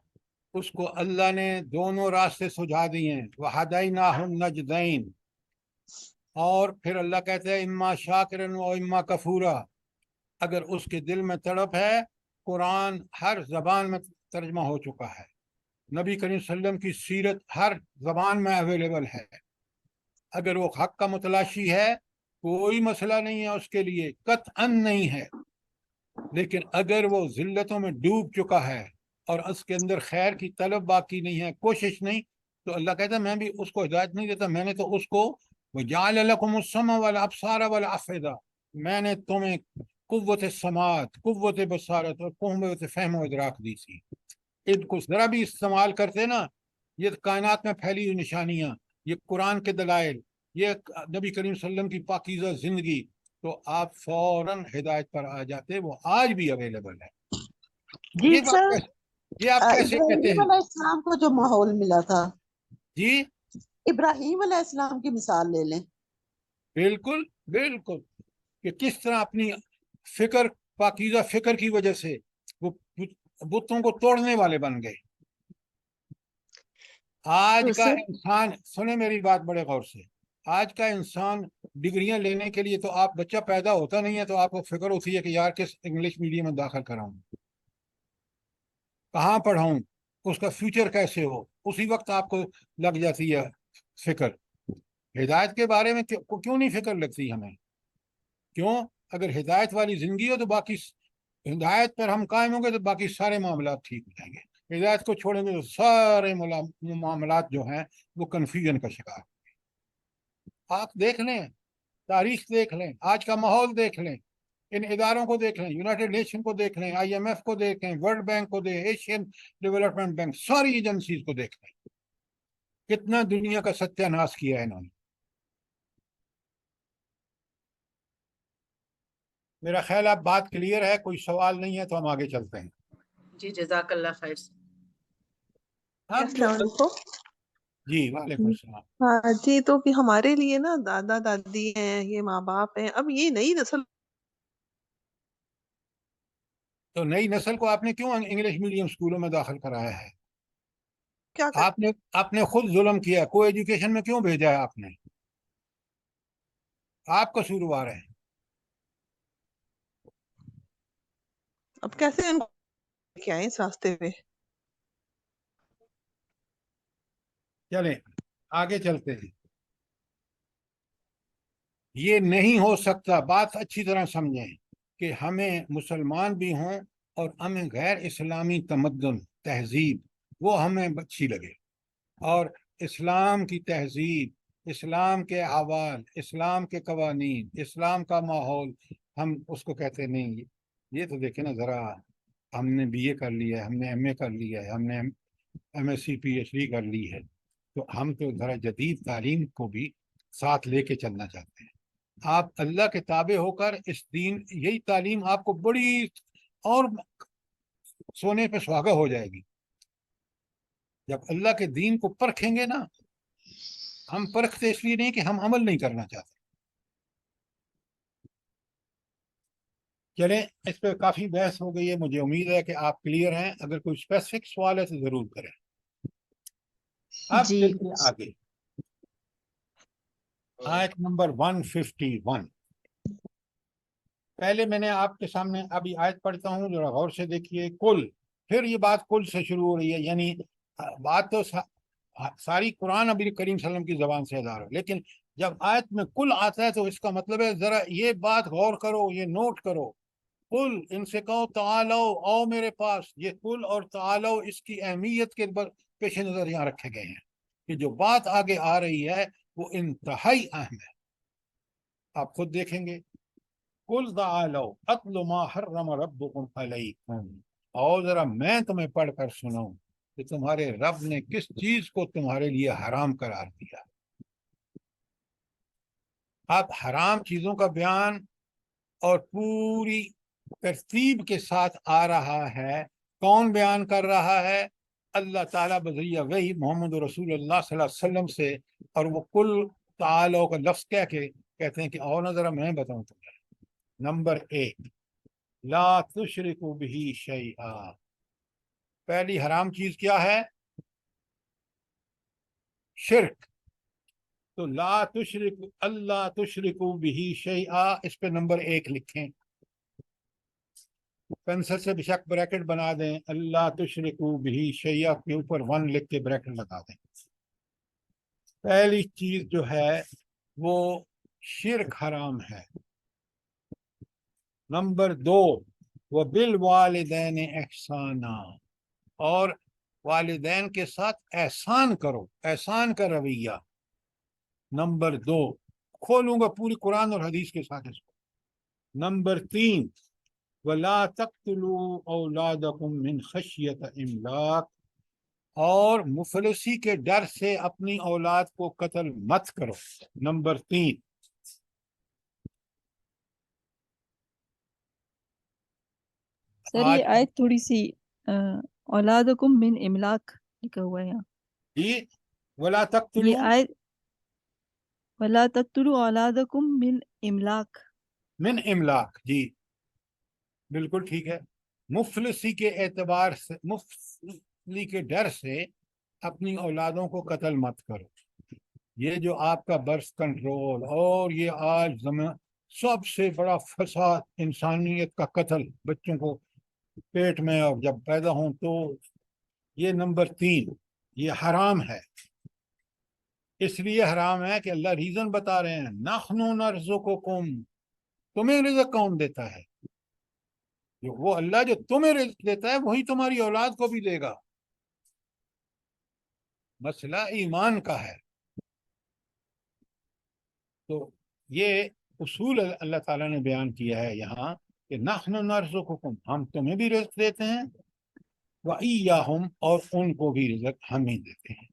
اس کو اللہ نے دونوں راستے سجھا دیے ہیں، وَهَدَيْنَاهُ النَّجْدَيْنِ. اور پھر اللہ کہتے ہیں اما شاکرن و اما کفورا. اگر اس کے دل میں تڑپ ہے، قرآن ہر زبان میں ترجمہ ہو چکا ہے، نبی کریم صلی اللہ علیہ وسلم کی سیرت ہر زبان میں اویلیبل ہے. اگر وہ حق کا متلاشی ہے کوئی مسئلہ نہیں ہے اس کے لیے، قطعاً نہیں ہے. لیکن اگر وہ ذلتوں میں ڈوب چکا ہے اور اس کے اندر خیر کی طلب باقی نہیں ہے، کوشش نہیں، تو اللہ کہتا ہے میں بھی اس کو ہدایت نہیں دیتا. میں نے تو اس کو وَجَعَلَ لَكُمُ السَّمْعَ وَالْأَبْصَارَ وَالْأَفْئِدَةَ، میں نے تمہیں قوت سماعت، قوت بصارت اور قوت فہم و ادراک دی تھی. ان کو ذرا بھی استعمال کرتے نا، یہ کائنات میں پھیلی ہوئی نشانیاں، یہ قرآن کے دلائل، یہ نبی کریم صلی اللہ علیہ وسلم کی پاکیزہ زندگی، تو آپ فوراً ہدایت پر آ جاتے. وہ آج بھی اویلیبل ہے. جی یہ سر، یہ آپ کیسے کہتے ابراہیم ہیں؟ علیہ السلام کو جو ماحول ملا تھا، جی ابراہیم علیہ السلام کی مثال لے لیں. بالکل بالکل، کہ کس طرح اپنی فکر، پاکیزہ فکر کی وجہ سے وہ بتوں کو توڑنے والے بن گئے. آج تو کا سر انسان، سنیں میری بات بڑے غور سے، آج کا انسان ڈگریاں لینے کے لیے تو آپ بچہ پیدا ہوتا نہیں ہے تو آپ کو فکر ہوتی ہے کہ یار کس انگلش میڈیم میں داخل کراؤں، کہاں پڑھاؤں، اس کا فیوچر کیسے ہو. اسی وقت آپ کو لگ جاتی ہے فکر. ہدایت کے بارے میں کیوں نہیں فکر لگتی ہمیں؟ کیوں؟ اگر ہدایت والی زندگی ہو تو باقی، ہدایت پر ہم قائم ہوں گے تو باقی سارے معاملات ٹھیک ہو جائیں گے. ہدایت کو چھوڑیں گے تو سارے معاملات جو ہیں وہ کنفیوژن کا شکار. آپ دیکھ لیں، تاریخ دیکھ لیں، آج کا ماحول دیکھ لیں، ان اداروں کو دیکھ لیں، یونائٹڈ نیشن کو دیکھ لیں، IMF کو دیکھیں، ورلڈ بینک کو دیکھیں، ایشین ڈیولپمنٹ بینک، ساری ایجنسیز کو دیکھ لیں، کتنا دنیا کا ستیہ ناش کیا ہے انہوں نے. میرا خیال اب بات کلیئر ہے، کوئی سوال نہیں ہے تو ہم آگے چلتے ہیں. جی جزاک اللہ خیر سر. اب جو، السلام علیکم. جی وعلیکم السلام. ہاں جی، تو کہ ہمارے لیے نا دادا دادی ہیں، یہ ماں باپ ہیں، اب یہ نئی نسل تو نئی نسل کو آپ نے کیوں انگلش میڈیم اسکولوں میں داخل کرایا ہے؟ کیا کر آپ نے خود ظلم کیا. کو ایجوکیشن میں کیوں بھیجا ہے آپ نے؟ آپ قصوروار ہیں. اب کیسے ان کو لے کے آئیں اس راستے پہ؟ چلیں آگے چلتے ہیں. یہ نہیں ہو سکتا، بات اچھی طرح سمجھیں، کہ ہمیں مسلمان بھی ہوں اور ہمیں غیر اسلامی تمدن تہذیب وہ ہمیں اچھی لگے، اور اسلام کی تہذیب، اسلام کے احوال، اسلام کے قوانین، اسلام کا ماحول ہم اس کو کہتے نہیں. یہ تو دیکھیں نا ذرا، ہم نے BA کر لیا ہے، ہم نے MA کر لیا ہے، ہم نے MSc PhD کر لی ہے، تو ہم تو ذرا جدید تعلیم کو بھی ساتھ لے کے چلنا چاہتے ہیں. آپ اللہ کے تابع ہو کر اس دین، یہی تعلیم آپ کو بڑی اور سونے پہ سہاگا ہو جائے گی. جب اللہ کے دین کو پرکھیں گے نا، ہم پرکھتے اس لیے نہیں کہ ہم عمل نہیں کرنا چاہتے، چلیں اس پہ کافی بحث ہو گئی ہے، مجھے امید ہے کہ آپ کلیئر ہیں. اگر کوئی اسپیسیفک سوال ہے تو ضرور کریں. اب جی چلتے آگے. آیت نمبر 151. پہلے میں نے آپ کے سامنے ابھی آیت پڑھتا ہوں، ذرا غور سے دیکھیے. کل، پھر یہ بات کل سے شروع ہو رہی ہے، یعنی بات تو ساری قرآن نبی کریم صلی اللہ علیہ وسلم کی زبان سے ادا ہے، لیکن جب آیت میں کل آتا ہے تو اس کا مطلب ہے ذرا یہ بات غور کرو، یہ نوٹ کرو. کل، ان سے کہو تعالو، آؤ میرے پاس. یہ کل اور تعالو اس کی اہمیت کے پیش نظر یہاں رکھے گئے ہیں کہ جو بات آگے آ رہی ہے وہ انتہائی اہم ہے. آپ خود دیکھیں گے. قل تعالوا اتل ما حرم ربکم علیکم، اور ذرا میں تمہیں پڑھ کر سناؤں کہ تمہارے رب نے کس چیز کو تمہارے لیے حرام قرار دیا. اب حرام چیزوں کا بیان اور پوری ترتیب کے ساتھ آ رہا ہے. کون بیان کر رہا ہے؟ اللہ تعالیٰ بذریعہ وحی محمد رسول اللہ صلی اللہ علیہ وسلم سے. اور وہ کل تعالو کا لفظ کہہ کے کہتے ہیں کہ اور نہ ذرا میں بتاؤں تمہیں. نمبر 1، لا تشرکوا بہ شیئا. پہلی حرام چیز کیا ہے؟ شرک. تو لا تشرک، اللہ تشرکوا بہ شیئا، اس پہ نمبر 1 لکھیں. پینسل سے بشک بریکٹ بنا دیں. اللہ تشرکوا بہ شیئا کے اوپر 1 لکھ کے بریکٹ لگا دیں. پہلی چیز جو ہے وہ شرک حرام ہے. نمبر 2، وبالوالدین احسانا، اور والدین کے ساتھ احسان کرو، احسان کا رویہ. نمبر 2، کھولوں گا پوری قرآن اور حدیث کے ساتھ اس کو. نمبر 3، ولا تقتلوا اولادکم من خشیۃ املاق، اور مفلسی کے ڈر سے اپنی اولاد کو قتل مت کرو. نمبر 3، سر یہ آیت تھوڑی سی اولادکم من املاک لکھا ہوا ہے یہاں. جی، ولا یہ تقتلوا آیت ولا تقتلوا اولادکم من املاک. من املاک، جی بالکل ٹھیک ہے. مفلسی کے اعتبار سے، مفلسی کے ڈر سے اپنی اولادوں کو قتل مت کرو. یہ جو آپ کا برتھ کنٹرول اور یہ آج سب سے بڑا فساد انسانیت کا قتل، بچوں کو پیٹ میں اور جب پیدا ہوں تو، یہ نمبر 3 یہ حرام ہے. اس لیے حرام ہے کہ اللہ ریزن بتا رہے ہیں، نحن نرزقکم، تمہیں رزق کون دیتا ہے؟ وہ اللہ جو تمہیں رزق دیتا ہے وہی تمہاری اولاد کو بھی دے گا. مسئلہ ایمان کا ہے. تو یہ اصول اللہ تعالیٰ نے بیان کیا ہے یہاں کہ نحن نرزقکم، ہم تمہیں بھی رزق دیتے ہیں، وَإِيَّاهُمْ، اور ان کو بھی رزق ہم ہی دیتے ہیں.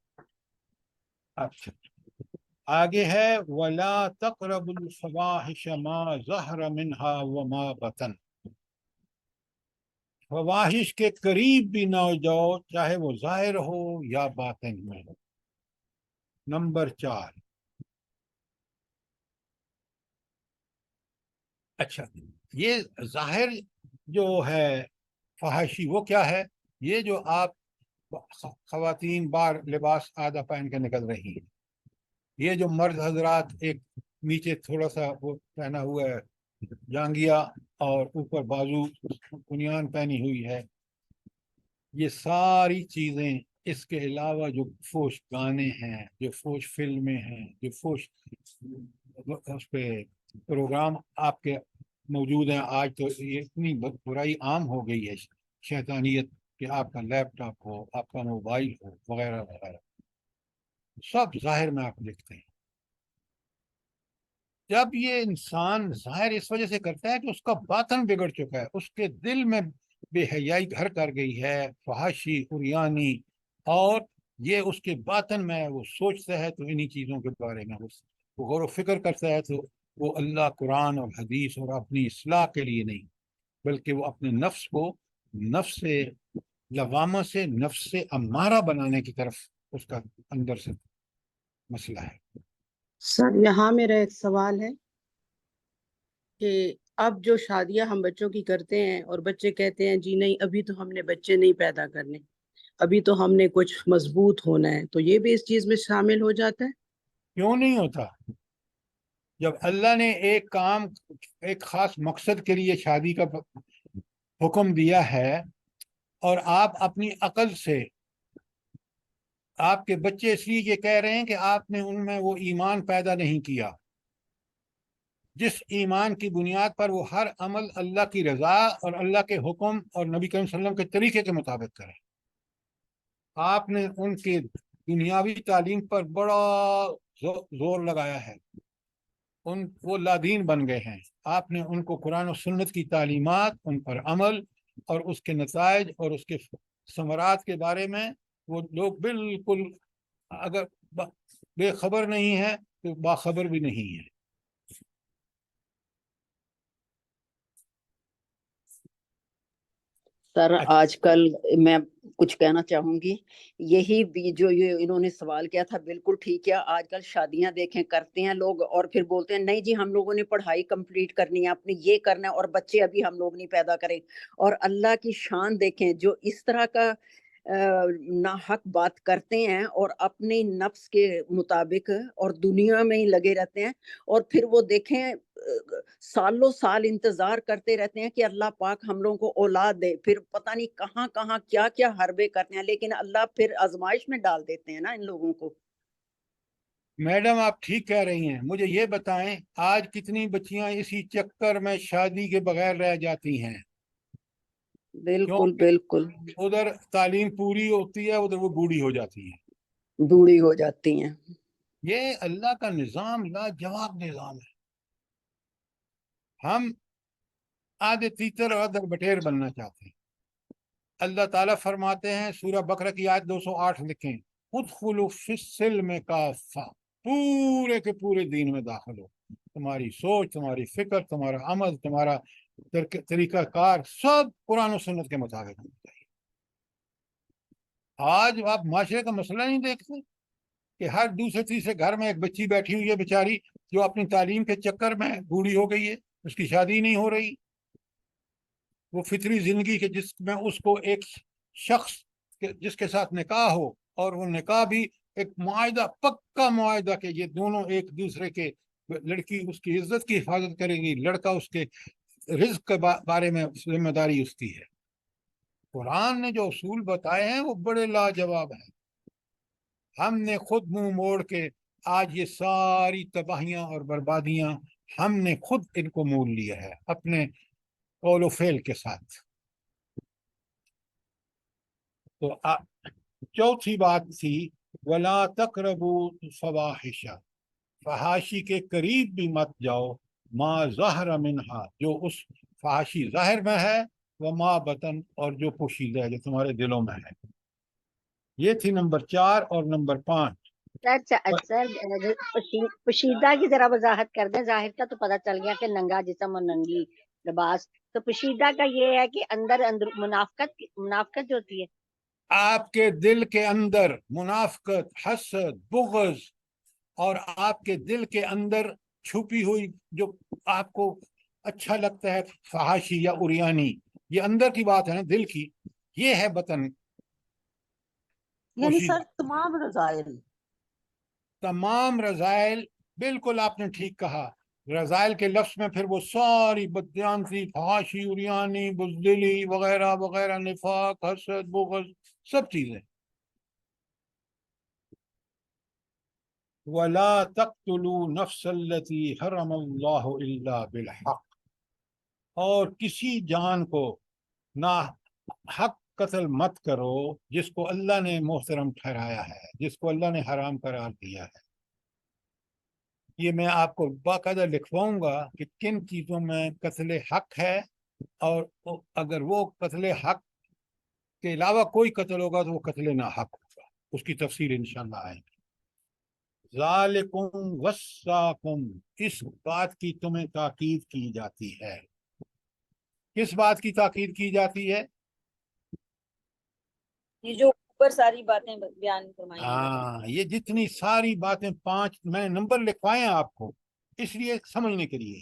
اچھا آگے ہے وَلَا تَقْرَبُوا الْفَوَاحِشَ مَا ظَهَرَ مِنْهَا وَمَا بَطَنَ، فواحش کے قریب بھی نہ جاؤ، چاہے وہ ظاہر ہو یا باطن میں. نمبر 4، اچھا یہ ظاہر جو ہے فحاشی وہ کیا ہے؟ یہ جو آپ خواتین بار لباس آدھا پہن کے نکل رہی ہیں، یہ جو مرد حضرات ایک نیچے تھوڑا سا وہ پہنا ہوا ہے جانگیا اور اوپر بازو بنیان پہنی ہوئی ہے، یہ ساری چیزیں، اس کے علاوہ جو فوش گانے ہیں، جو فوش فلمیں ہیں، جو فوش اس پہ پروگرام آپ کے موجود ہیں. آج تو یہ اتنی برائی عام ہو گئی ہے شیطانیت کہ آپ کا لیپ ٹاپ ہو، آپ کا موبائل ہو، وغیرہ وغیرہ، سب ظاہر میں آپ دیکھتے ہیں. جب یہ انسان ظاہر اس وجہ سے کرتا ہے کہ اس کا باطن بگڑ چکا ہے، اس کے دل میں بے حیائی گھر کر گئی ہے، فحاشی، عریانی، اور یہ اس کے باطن میں وہ سوچتا ہے تو انہی چیزوں کے بارے میں وہ غور و فکر کرتا ہے، تو وہ اللہ، قرآن اور حدیث اور اپنی اصلاح کے لیے نہیں، بلکہ وہ اپنے نفس کو نفس لوامہ سے، نفس امارہ بنانے کی طرف اس کا اندر سے مسئلہ ہے. سر یہاں میرا ایک سوال ہے کہ اب جو شادیاں ہم بچوں کی کرتے ہیں اور بچے کہتے ہیں جی نہیں ابھی تو ہم نے بچے نہیں پیدا کرنے، ابھی تو ہم نے کچھ مضبوط ہونا ہے، تو یہ بھی اس چیز میں شامل ہو جاتا ہے؟ کیوں نہیں ہوتا؟ جب اللہ نے ایک کام ایک خاص مقصد کے لیے شادی کا حکم دیا ہے اور آپ اپنی عقل سے آپ کے بچے اس لیے یہ کہہ رہے ہیں کہ آپ نے ان میں وہ ایمان پیدا نہیں کیا جس ایمان کی بنیاد پر وہ ہر عمل اللہ کی رضا اور اللہ کے حکم اور نبی کریم صلی اللہ علیہ وسلم کے طریقے کے مطابق کرے. آپ نے ان کی دنیاوی تعلیم پر بڑا زور لگایا ہے، وہ لادین بن گئے ہیں. آپ نے ان کو قرآن و سنت کی تعلیمات، ان پر عمل اور اس کے نتائج اور اس کے ثمرات کے بارے میں وہ لوگ بالکل اگر بے خبر نہیں ہے تو باخبر بھی نہیں ہے. سر آج کل میں کچھ کہنا چاہوں گی، یہی بھی جو یہ انہوں نے سوال کیا تھا بالکل ٹھیک ہے. آج کل شادیاں دیکھیں کرتے ہیں لوگ اور پھر بولتے ہیں نہیں جی ہم لوگوں نے پڑھائی کمپلیٹ کرنی ہے، اپنے یہ کرنا ہے، اور بچے ابھی ہم لوگ نہیں پیدا کریں. اور اللہ کی شان دیکھیں، جو اس طرح کا ناحق بات کرتے ہیں اور اپنے نفس کے مطابق اور دنیا میں ہی لگے رہتے ہیں، اور پھر وہ دیکھیں سالوں سال انتظار کرتے رہتے ہیں کہ اللہ پاک ہم لوگوں کو اولاد دے، پھر پتہ نہیں کہاں کہاں کیا کیا حربے کرتے ہیں، لیکن اللہ پھر آزمائش میں ڈال دیتے ہیں نا ان لوگوں کو. میڈم آپ ٹھیک کہہ رہی ہیں. مجھے یہ بتائیں آج کتنی بچیاں اسی چکر میں شادی کے بغیر رہ جاتی ہیں؟ بالکل بالکل ادھر تعلیم پوری ہوتی ہے، ادھر وہ بوڑھی ہو جاتی ہیں، بوڑھی ہو جاتی ہیں. یہ اللہ کا نظام لاجواب نظام ہے. ہم آدھے تیتر اور آدھے بٹیر بننا چاہتے ہیں. اللہ تعالیٰ فرماتے ہیں سورہ بقرہ کی آیت 208 لکھیں، ادخلوا فی السلم کافہ، پورے کے پورے دین میں داخل ہو. تمہاری سوچ، تمہاری فکر، تمہارا عمل، تمہارا طریقہ کار سب قرآن و سنت کے مطابق ہونا چاہیے. آج آپ معاشرے کا مسئلہ نہیں دیکھتے کہ ہر دوسرے تیسرے گھر میں ایک بچی بیٹھی ہوئی ہے بیچاری جو اپنی تعلیم کے چکر میں بوڑھی ہو گئی ہے، اس کی شادی نہیں ہو رہی. وہ فطری زندگی کے جس میں اس کو ایک شخص جس کے ساتھ نکاح ہو، اور وہ نکاح بھی ایک معاہدہ، پکا معاہدہ کہ یہ دونوں ایک دوسرے کے، لڑکی اس کی عزت کی حفاظت کرے گی، لڑکا اس کے رزق کے بارے میں ذمہ داری اس کی ہے. قرآن نے جو اصول بتائے ہیں وہ بڑے لاجواب ہیں. ہم نے خود منہ موڑ کے آج یہ ساری تباہیاں اور بربادیاں ہم نے خود ان کو مول لیا ہے اپنے قول و فعل کے ساتھ. تو چوتھی بات تھی وَلَا تَقْرَبُوا الْفَوَاحِشَ، فحاشی کے قریب بھی مت جاؤ، ما ظہر منہا، جو اس فحاشی ظاہر میں ہے، وما بطن، اور جو پوشیدہ ہے، جو تمہارے دلوں میں ہے. یہ تھی نمبر 4 اور نمبر 5. سر پوشیدہ کی ذرا وضاحت کر دیں. ظاہر کا تو پتہ چل گیا کہ ننگا جسم اور ننگی لباس، تو پوشیدہ کا یہ ہے کہ اندر منافقت جو ہوتی ہے آپ کے دل کے اندر منافقت، حسد، بغض، اور آپ کے دل کے اندر چھپی ہوئی جو آپ کو اچھا لگتا ہے فحاشی یا عریانی، یہ اندر کی بات ہے نا، دل کی، یہ ہے بطن. یعنی سر تمام رذائل، تمام رذائل، بالکل آپ نے ٹھیک کہا. رذائل کے لفظ میں پھر وہ ساری بدیانتی، فحاشی، عریانی، بزدلی وغیرہ وغیرہ، نفاق، حسد، بغض، سب چیزیں. وَلَا تَقْتُلُوا نَفْسَ الَّتِي حَرَمَ اللَّهُ إِلَّا بِالْحَقِّ، اور کسی جان کو نہ حق قتل مت کرو جس کو اللہ نے محترم ٹھہرایا ہے، جس کو اللہ نے حرام قرار دیا ہے. یہ میں آپ کو باقاعدہ لکھواؤں گا کہ کن چیزوں میں قتل حق ہے، اور اگر وہ قتل حق کے علاوہ کوئی قتل ہوگا تو وہ قتل ناحق ہوگا. اس کی تفصیل انشاءاللہ آئے گی. ذالکم وصاکم، اس بات کی تمہیں تاکید کی جاتی ہے. کس بات کی تاکید کی جاتی ہے؟ یہ جو اوپر ساری باتیں بیان فرمائی ہیں. ہاں، یہ جتنی ساری باتیں 5 میں نے نمبر لکھوائے ہیں آپ کو اس لیے سمجھنے کے لیے.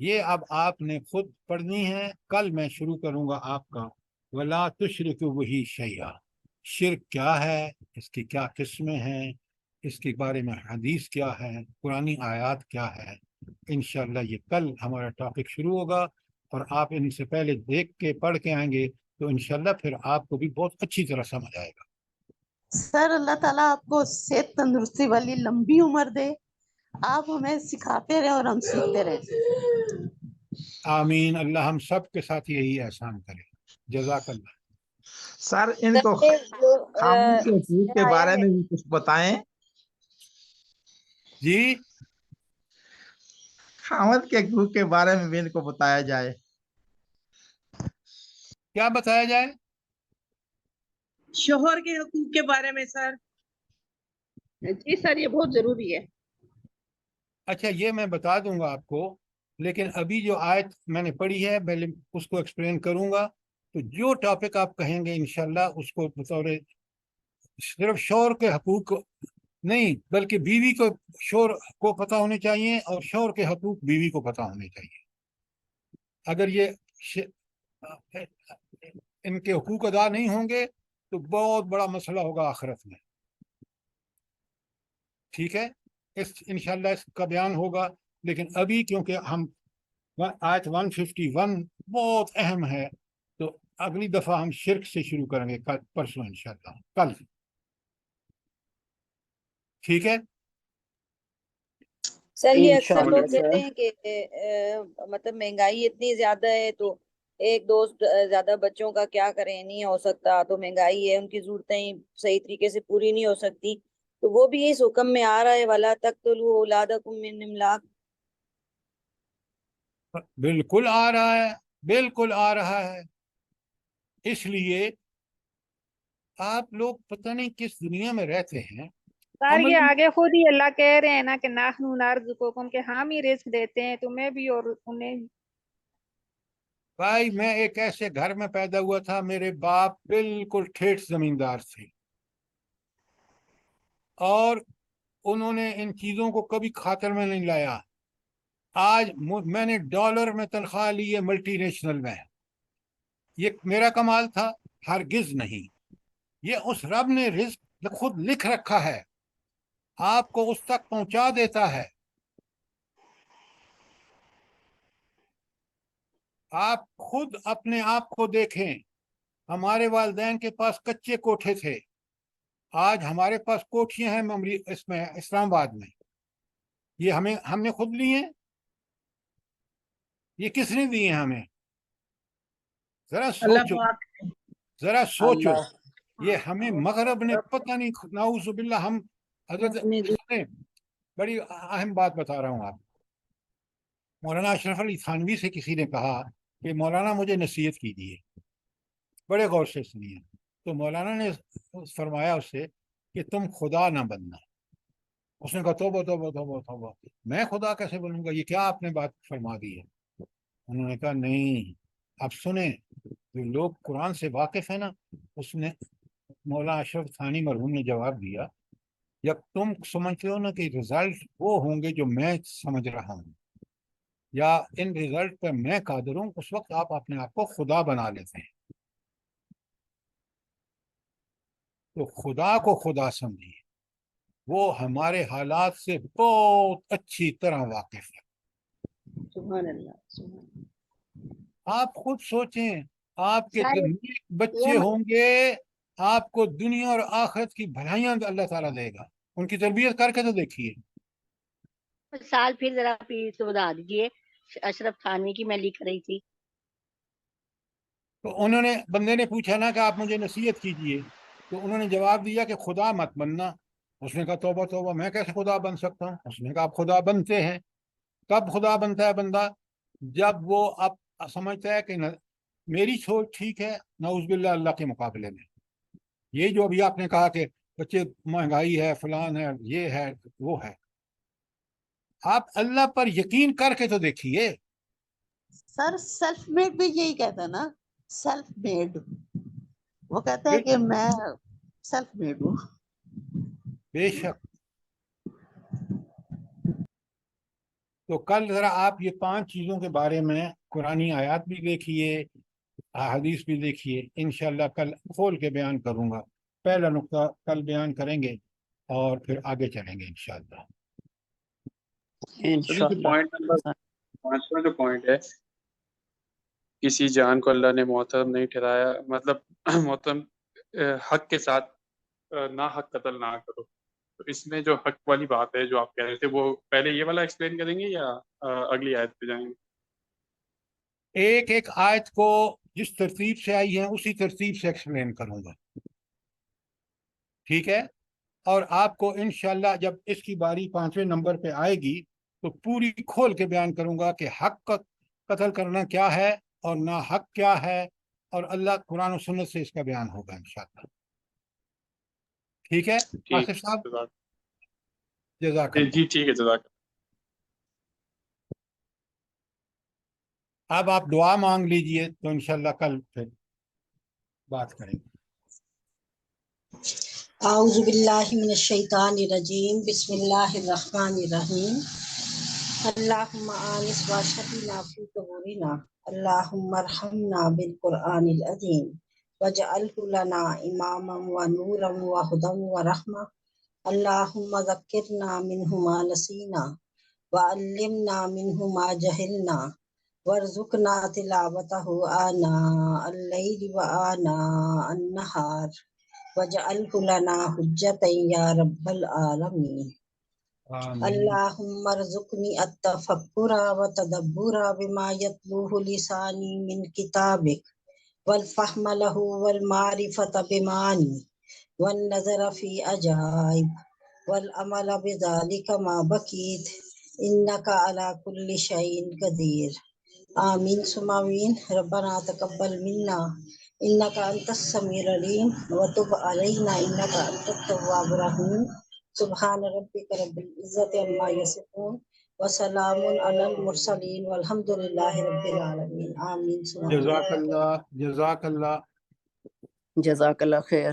یہ اب آپ نے خود پڑھنی ہے. کل میں شروع کروں گا آپ کا ولا تشرکوا بہ شیئا. شرک کیا ہے، اس کی کیا قسمیں ہیں، اس کے بارے میں حدیث کیا ہے، قرآنی آیات کیا ہے. انشاءاللہ یہ کل ہمارا ٹاپک شروع ہوگا، اور آپ ان سے پہلے دیکھ کے پڑھ کے آئیں گے تو انشاءاللہ پھر آپ کو بھی بہت اچھی طرح سمجھ آئے گا. سر اللہ تعالیٰ آپ کو صحت تندرستی والی لمبی عمر دے. آپ ہمیں سکھاتے رہے اور ہم سیکھتے رہے. آمین. اللہ ہم سب کے ساتھ یہی احسان کرے. جزاک اللہ. سر ان کو سر جو خامن کے حقوق کے آیا بارے ہے میں بھی کچھ بتائیں. جی خامن کے حقوق کے بارے میں بھی ان کو بتایا جائے. کیا بتایا جائے؟ شوہر کے حقوق کے بارے میں سر. جی سر یہ بہت ضروری ہے. اچھا یہ میں بتا دوں گا آپ کو، لیکن ابھی جو آیت میں نے پڑھی ہے پہلے اس کو ایکسپلین کروں گا. تو جو ٹاپک آپ کہیں گے انشاءاللہ اس کو بطور صرف شوہر کے حقوق نہیں بلکہ بیوی کو شوہر کو پتہ ہونے چاہیے، اور شوہر کے حقوق بیوی کو پتہ ہونے چاہیے. اگر یہ ان کے حقوق ادا نہیں ہوں گے تو بہت بڑا مسئلہ ہوگا آخرت میں. ٹھیک ہے، انشاءاللہ اس کا بیان ہوگا. لیکن ابھی کیونکہ ہم آیت 151 بہت اہم ہے، تو اگلی دفعہ ہم شرک سے شروع کریں گے پرسوں انشاءاللہ، کل. ٹھیک ہے. سر یہ اکثر انشاءاللہ لوگ کہتے سر. ہیں کہ مطلب مہنگائی اتنی زیادہ ہے تو ایک دوست زیادہ بچوں کا کیا کریں، نہیں ہو سکتا، تو مہنگائی ہے، ان کی ضرورتیں صحیح طریقے سے پوری نہیں ہو سکتی. تو وہ بھی اس حکم میں آ رہا ہے وَلَا تَقْتُلُوا أَوْلَادَكُم مِّنْ إِمْلَاقٍ. بالکل آ رہا ہے، بالکل آ رہا ہے. اس لیے آپ لوگ پتہ نہیں کس دنیا میں رہتے ہیں. سر عمل یہ آگے خود ہی اللہ کہہ رہے ہیں نا کہ نحن نرزقکم، کہ ہم ہی رزق دیتے ہیں تمہیں بھی اور انہیں. بھائی میں ایک ایسے گھر میں پیدا ہوا تھا، میرے باپ بالکل ٹھیٹھ زمیندار تھے، اور انہوں نے ان چیزوں کو کبھی خاطر میں نہیں لایا. آج میں نے ڈالر میں تنخواہ لی ہے ملٹی نیشنل میں. یہ میرا کمال تھا؟ ہرگز نہیں. یہ اس رب نے رزق خود لکھ رکھا ہے، آپ کو اس تک پہنچا دیتا ہے. آپ خود اپنے آپ کو دیکھیں. ہمارے والدین کے پاس کچے کوٹھے تھے، آج ہمارے پاس کوٹھیاں ہیں اس میں اسلام آباد میں. یہ ہم نے خود لی ہیں؟ یہ کس نے دی ہیں ہمیں؟ ذرا اللہ سوچو، پاک. ذرا سوچو. اللہ یہ ہمیں مغرب نے پتہ نہیں، نعوذ باللہ. ہم حضرت سنیں، بڑی اہم بات بتا رہا ہوں آپ. مولانا اشرف علی تھانوی سے کسی نے کہا کہ مولانا مجھے نصیحت کیجیے، بڑے غور سے سنیے. تو مولانا نے فرمایا اس سے کہ تم خدا نہ بننا. اس نے کہا توبہ توبہ توبہ توبہ، میں خدا کیسے بنوں گا، یہ کیا آپ نے بات فرما دی ہے. انہوں نے کہا نہیں، اب سنیں، جو لوگ قرآن سے واقف ہیں نا، اس نے مولانا اشرف تھانی مرحوم نے جواب دیا، جب تم سمجھتے ہو نا کہ رزلٹ وہ ہوں گے جو میں سمجھ رہا ہوں، یا ان رزلٹ پر میں قادر ہوں، اس وقت آپ اپنے آپ کو خدا بنا لیتے ہیں. تو خدا کو خدا سمجھیے، وہ ہمارے حالات سے بہت اچھی طرح واقف ہے. سبحان اللہ سبحان اللہ. آپ خود سوچیں، آپ کے سر نیک بچے یہ ہوں گے، آپ کو دنیا اور آخرت کی بھلائیاں اللہ تعالیٰ دے گا. ان کی تربیت کر کے تو دیکھیے. سال پھر ذرا پلیز تو بتا دیجیے. اشرف تھانوی کی میں لکھ رہی تھی. تو انہوں نے، بندے نے پوچھا نا کہ آپ مجھے نصیحت کیجیے، تو انہوں نے جواب دیا کہ خدا مت بننا. اس نے کہا توبہ توبہ، میں کیسے خدا بن سکتا ہوں. اس نے کہا آپ خدا بنتے ہیں. کب خدا بنتا ہے بندہ؟ جب وہ اب سمجھتا ہے کہ میری سوچ ٹھیک ہے نعوذ باللہ اللہ کے مقابلے میں. یہ جو ابھی آپ نے کہا کہ بچے مہنگائی ہے، فلان ہے، یہ ہے، وہ ہے، آپ اللہ پر یقین کر کے تو دیکھیے. سر سیلف میڈ بھی یہی کہتا ہے نا، سیلف میڈ. وہ کہتا ہے کہ میں سیلف میڈ ہوں. بے شک. تو کل ذرا آپ یہ 5 چیزوں کے بارے میں قرآنی آیات بھی دیکھیے، احادیث بھی دیکھیے، انشاءاللہ کل کھول کے بیان کروں گا. پہلا نقطہ کل بیان کریں گے اور پھر آگے چلیں گے انشاءاللہ. پوائنٹ نمبر 5واں جو پوائنٹ ہے، کسی جان کو اللہ نے محترم نہیں ٹھہرایا، مطلب محترم حق کے ساتھ نہ حق قتل نہ کرو. تو اس میں جو حق والی بات ہے جو آپ کہہ رہے تھے، وہ پہلے یہ والا ایکسپلین کریں گے یا اگلی آیت پہ جائیں گے؟ ایک ایک آیت کو جس ترتیب سے آئی ہے اسی ترتیب سے ایکسپلین کروں گا، ٹھیک ہے؟ اور آپ کو انشاءاللہ جب اس کی باری 5ویں نمبر پہ آئے گی تو پوری کھول کے بیان کروں گا کہ حق کا قتل کرنا کیا ہے اور نا حق کیا ہے، اور اللہ قرآن و سنت سے اس کا بیان ہوگا انشاءاللہ. ٹھیک ہے آصف صاحب؟ جزاک اللہ. جی ٹھیک ہے، جزاک. اب آپ دعا مانگ لیجئے تو انشاءاللہ کل پھر بات کریں گے. اعوذ باللہ من الشیطان الرجیم، بسم اللہ الرحمن الرحیم. اللہم آنس واشفینا فی قبورنا، اللہم ارحمنا بالقرآن العظیم واجعلہ لنا اماما ونورا وہدی ورحمہ. اللہم ذکرنا منہ ما نسینا وعلمنا منہ ما جہلنا وارزقنا تلاوتہ آناء اللیل وآناء النہار واجعلہ لنا حجتا یا رب العالمین. اللہم ارزقنی التفکر وتدبر بما یتلوہ لسانی من کتابک والفہم لہ والمعرفت بمعانی والنظر فی عجائب والعمل بذلک ما بقیت انکا علی کل شیء قدیر. آمین ثم آمین. ربنا تقبل منا انکا انت السمیع العلیم وتب علینا انکا انت التواب الرحیم. سبحان ربک رب العزت عما یصفون وسلام علی المرسلین والحمد للہ رب العالمین. آمین ثم آمین. جزاک اللہ. جزاک اللہ. جزاک اللہ خیر.